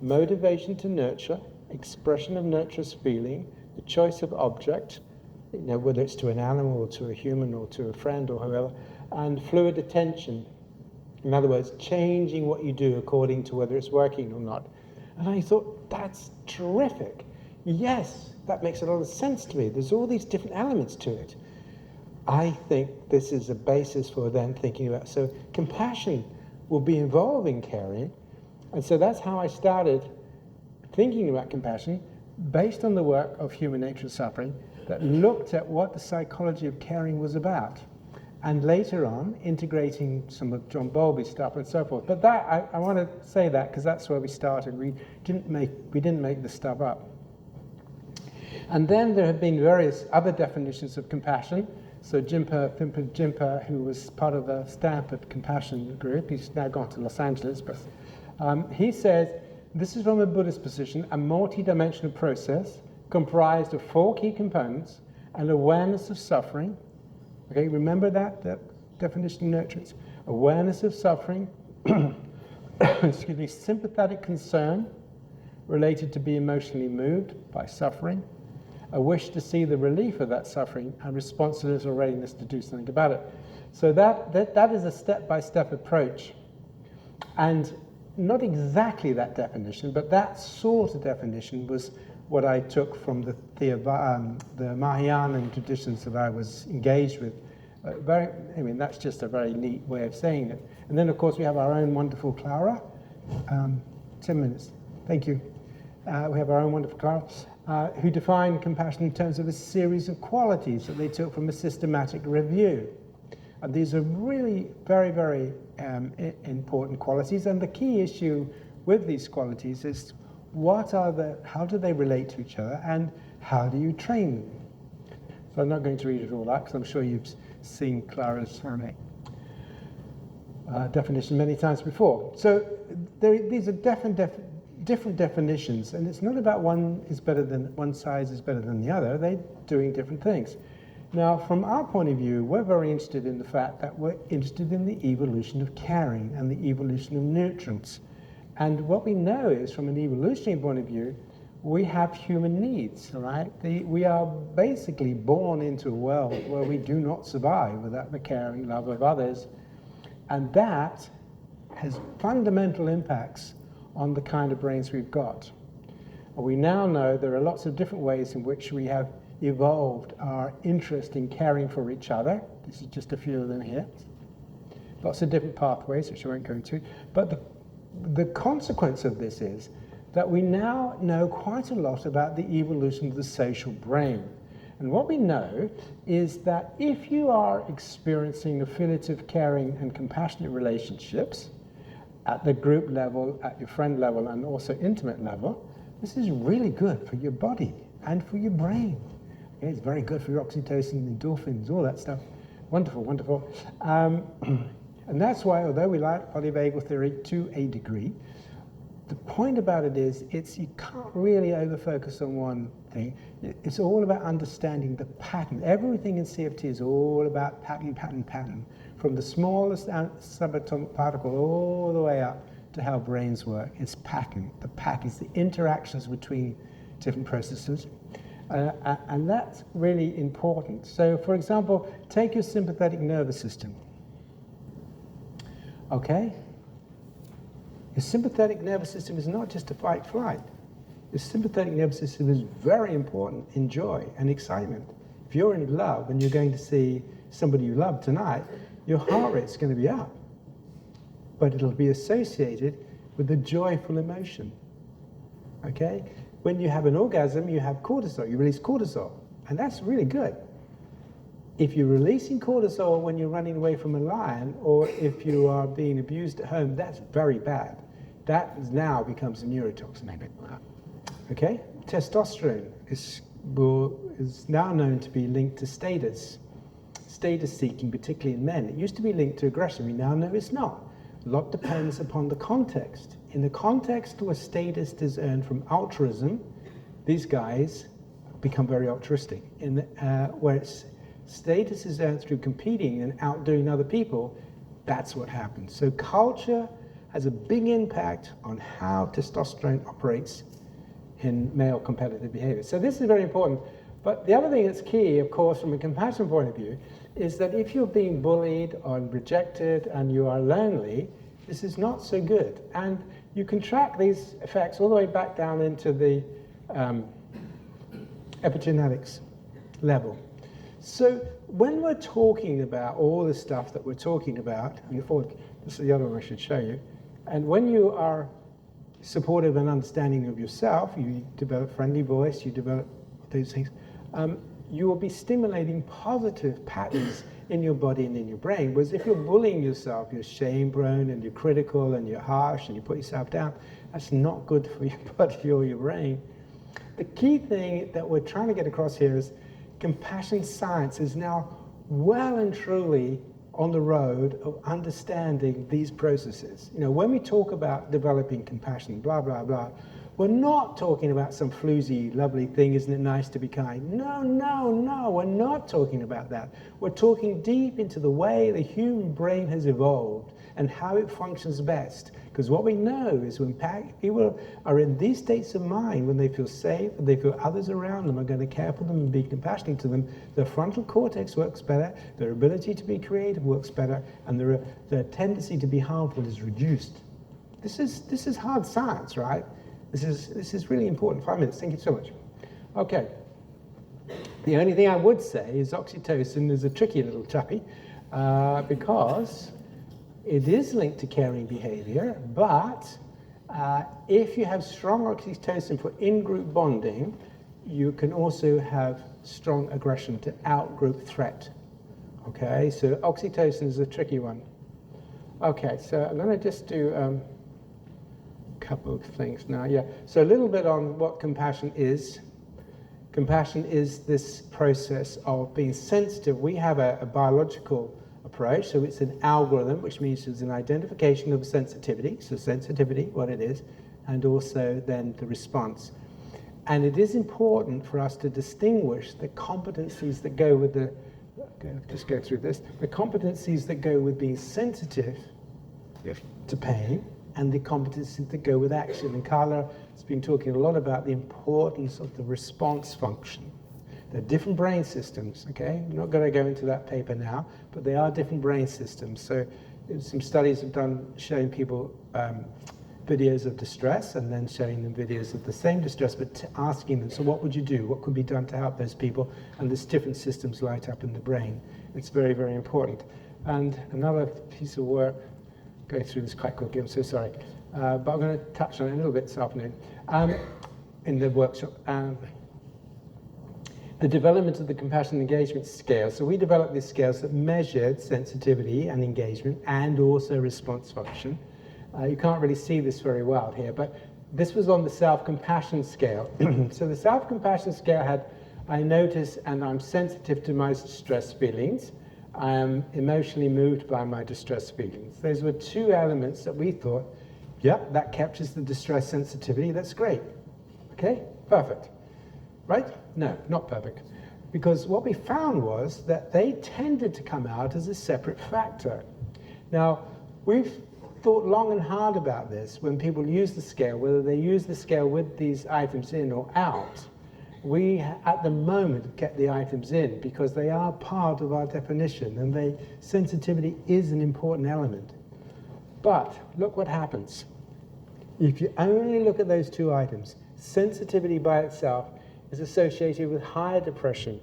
Speaker 1: motivation to nurture, expression of nurturous feeling, the choice of object, whether it's to an animal or to a human or to a friend or whoever, and fluid attention. In other words, changing what you do according to whether it's working or not. And I thought, that's terrific. Yes, that makes a lot of sense to me. There's all these different elements to it. I think this is a basis for then thinking about, so compassion will be involved in caring. And so that's how I started thinking about compassion, based on the work of Human Nature and Suffering, that looked at what the psychology of caring was about. And later on, integrating some of John Bowlby's stuff and so forth. But that, I want to say that because that's where we started. We didn't make this stuff up. And then there have been various other definitions of compassion. So Phimpa Jimpa, who was part of the Stanford Compassion group, he's now gone to Los Angeles, but he says, this is from a Buddhist position, a multi-dimensional process comprised of 4 key components: an awareness of suffering. Okay, remember that definition of nurturance. Awareness of suffering, excuse me, sympathetic concern related to be emotionally moved by suffering, a wish to see the relief of that suffering, and responsiveness or readiness to do something about it. So that is a step-by-step approach. And not exactly that definition, but that sort of definition was what I took from the Mahayana traditions that I was engaged with. That's just a very neat way of saying it. And then, of course, we have our own wonderful Clara. 10 minutes. Thank you. We have our own wonderful Clara, who defined compassion in terms of a series of qualities that they took from a systematic review. And these are really very, very important qualities. And the key issue with these qualities is how do they relate to each other, and how do you train them? So I'm not going to read it all out, because I'm sure you've seen Clara's definition many times before. So these are different definitions, and it's not about one size is better than the other. They're doing different things. Now, from our point of view, we're very interested in the fact that we're interested in the evolution of caring and the evolution of nurturance. And what we know is, from an evolutionary point of view, we have human needs, right? We are basically born into a world where we do not survive without the care and love of others. And that has fundamental impacts on the kind of brains we've got. We now know there are lots of different ways in which we have evolved our interest in caring for each other. This is just a few of them here. Lots of different pathways, which I won't go into. But the consequence of this is that we now know quite a lot about the evolution of the social brain. And what we know is that if you are experiencing affiliative, caring, and compassionate relationships at the group level, at your friend level, and also intimate level, this is really good for your body and for your brain. Okay, it's very good for your oxytocin, endorphins, all that stuff. Wonderful, wonderful. And that's why, although we like polyvagal theory to a degree, the point about it is you can't really over-focus on one thing. It's all about understanding the pattern. Everything in CFT is all about pattern, pattern, pattern, from the smallest subatomic particle all the way up to how brains work. It's pattern. The pattern is the interactions between different processes. And that's really important. So, for example, take your sympathetic nervous system. Okay? Your sympathetic nervous system is not just a fight-flight. Your sympathetic nervous system is very important in joy and excitement. If you're in love and you're going to see somebody you love tonight, your heart rate's going to be up. But it'll be associated with a joyful emotion. Okay? When you have an orgasm, you have cortisol. You release cortisol. And that's really good. If you're releasing cortisol when you're running away from a lion, or if you are being abused at home, that's very bad. That now becomes a neurotoxin. Okay? Testosterone is now known to be linked to status seeking, particularly in men. It used to be linked to aggression. We now know it's not. A lot depends upon the context. In the context where status is earned from altruism, these guys become very altruistic. Where status is earned through competing and outdoing other people, that's what happens. So culture has a big impact on how testosterone operates in male competitive behavior. So this is very important. But the other thing that's key, of course, from a compassion point of view, is that if you're being bullied or rejected and you are lonely, this is not so good. And you can track these effects all the way back down into the epigenetics level. So when we're talking about all the stuff that we're talking about, and this is the other one I should show you, and when you are supportive and understanding of yourself, you develop friendly voice, you develop those things, you will be stimulating positive patterns in your body and in your brain. Whereas if you're bullying yourself, you're shame-prone and you're critical and you're harsh and you put yourself down, that's not good for your body or your brain. The key thing that we're trying to get across here is compassion science is now well and truly on the road of understanding these processes. You know, when we talk about developing compassion, blah, blah, blah, we're not talking about some floozy, lovely thing, isn't it nice to be kind? No, no, no, we're not talking about that. We're talking deep into the way the human brain has evolved and how it functions best. Because what we know is when people are in these states of mind, when they feel safe, and they feel others around them are going to care for them and be compassionate to them, their frontal cortex works better, their ability to be creative works better, and their tendency to be harmful is reduced. This is hard science, right? This is really important. 5 minutes. Thank you so much. Okay. The only thing I would say is oxytocin is a tricky little chappy because it is linked to caring behavior, but if you have strong oxytocin for in-group bonding, you can also have strong aggression to out-group threat. Okay, so oxytocin is a tricky one. Okay, so I'm going to just do a couple of things now. Yeah, so a little bit on what compassion is. Compassion is this process of being sensitive. We have a biological approach, so it's an algorithm, which means there's an identification of sensitivity, so sensitivity, what it is, and also then the response. And it is important for us to distinguish the competencies that go with the, just go through this, the competencies that go with being sensitive to pain, and the competencies that go with action. And Carla has been talking a lot about the importance of the response function. They're different brain systems, okay? I'm not going to go into that paper now, but they are different brain systems. So some studies have done showing people videos of distress and then showing them videos of the same distress, but asking them, so what would you do? What could be done to help those people? And there's different systems light up in the brain. It's very, very important. And another piece of work, go through this quite quickly, I'm so sorry, but I'm going to touch on it a little bit this afternoon in the workshop. The development of the compassion engagement scale. So we developed these scales that measured sensitivity and engagement and also response function. You can't really see this very well here, but this was on the self-compassion scale. So the self-compassion scale had, I notice and I'm sensitive to my distress feelings. I am emotionally moved by my distress feelings. Those were two elements that we thought, yep, that captures the distress sensitivity, that's great. Okay, perfect. Right? No, not perfect. Because what we found was that they tended to come out as a separate factor. Now, we've thought long and hard about this when people use the scale, whether they use the scale with these items in or out. We, at the moment, kept the items in because they are part of our definition, and sensitivity is an important element. But look what happens. If you only look at those two items, sensitivity by itself is associated with higher depression,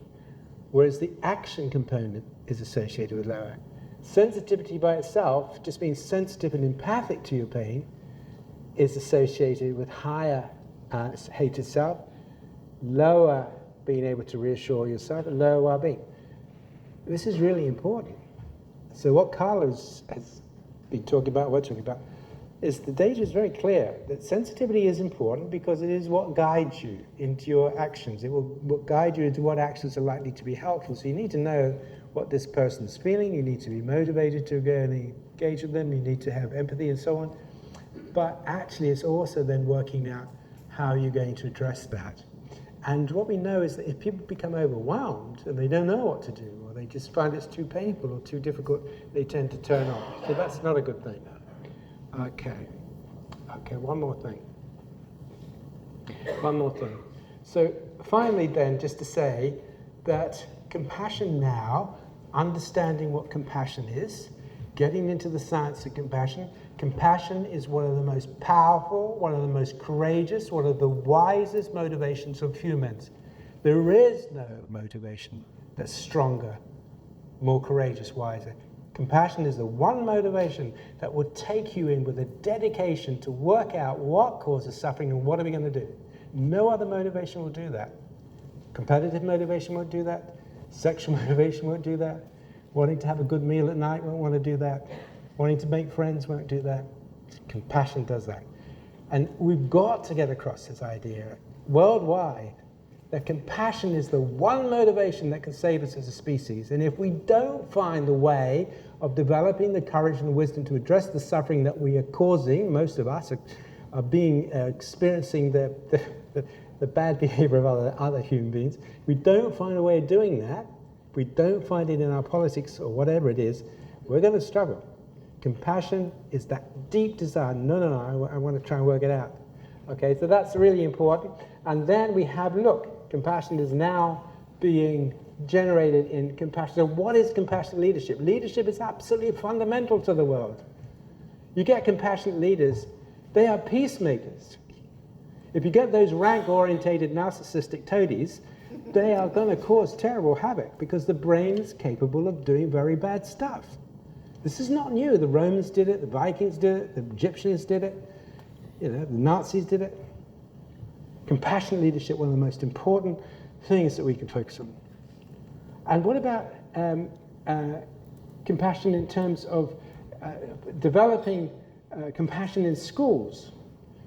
Speaker 1: whereas the action component is associated with lower. Sensitivity by itself, just being sensitive and empathic to your pain, is associated with higher hated self, lower being able to reassure yourself, and lower well-being. This is really important. So what Carla has been talking about, we're talking about, is the data is very clear that sensitivity is important because it is what guides you into your actions. It will guide you into what actions are likely to be helpful. So you need to know what this person's feeling, you need to be motivated to go and engage with them, you need to have empathy and so on. But actually it's also then working out how you're going to address that. And what we know is that if people become overwhelmed and they don't know what to do, or they just find it's too painful or too difficult, they tend to turn off. So that's not a good thing. Okay, one more thing. So finally then, just to say that compassion now, understanding what compassion is, getting into the science of compassion. Compassion is one of the most powerful, one of the most courageous, one of the wisest motivations of humans. There is no motivation that's stronger, more courageous, wiser. Compassion is the one motivation that will take you in with a dedication to work out what causes suffering and what are we going to do. No other motivation will do that. Competitive motivation won't do that. Sexual motivation won't do that. Wanting to have a good meal at night won't want to do that. Wanting to make friends won't do that. Compassion does that. And we've got to get across this idea worldwide that compassion is the one motivation that can save us as a species. And if we don't find the way of developing the courage and wisdom to address the suffering that we are causing, most of us are experiencing the bad behavior of other human beings, if we don't find a way of doing that, if we don't find it in our politics or whatever it is, we're going to struggle. Compassion is that deep desire, no, I want to try and work it out. Okay, so that's really important. And then we have, look, compassion is now being generated in compassion. So what is compassionate leadership? Leadership is absolutely fundamental to the world. You get compassionate leaders, they are peacemakers. If you get those rank-orientated narcissistic toadies, they are going to cause terrible havoc because the brain is capable of doing very bad stuff. This is not new. The Romans did it, the Vikings did it, the Egyptians did it, the Nazis did it. Compassionate leadership, one of the most important things that we can focus on. And what about compassion in terms of developing compassion in schools?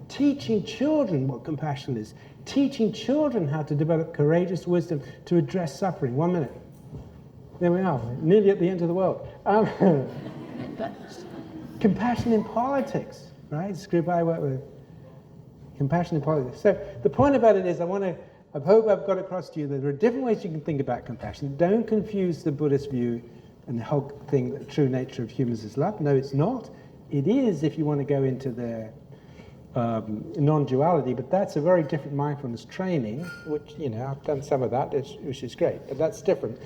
Speaker 1: Teaching children what compassion is. Teaching children how to develop courageous wisdom to address suffering. 1 minute. There we are, nearly at the end of the world. Compassion in politics, right? This group I work with. Compassion in politics. So the point about it is I hope I've got across to you that there are different ways you can think about compassion. Don't confuse the Buddhist view and the whole thing that the true nature of humans is love. No, it's not. It is if you want to go into their non-duality, but that's a very different mindfulness training, which, I've done some of that, which is great, but that's different.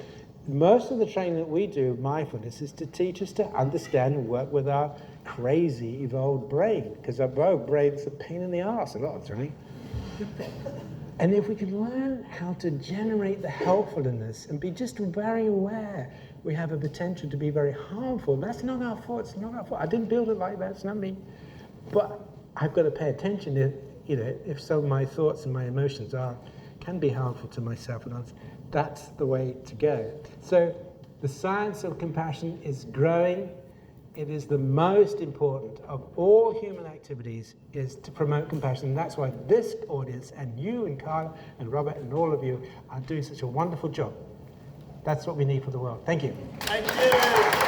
Speaker 1: most of the training that we do, mindfulness, is to teach us to understand and work with our crazy, evolved brain, because our brain's a pain in the arse a lot of the time. And if we can learn how to generate the helpfulness and be just very aware we have a potential to be very harmful, that's not our fault, it's not our fault. I didn't build it like that, it's not me. But I've got to pay attention to, if some of my thoughts and my emotions can be harmful to myself and others. That's the way to go. So the science of compassion is growing. It is the most important of all human activities, is to promote compassion. And that's why this audience and you and Carla and Robert and all of you are doing such a wonderful job. That's what we need for the world. Thank you.
Speaker 3: Thank you.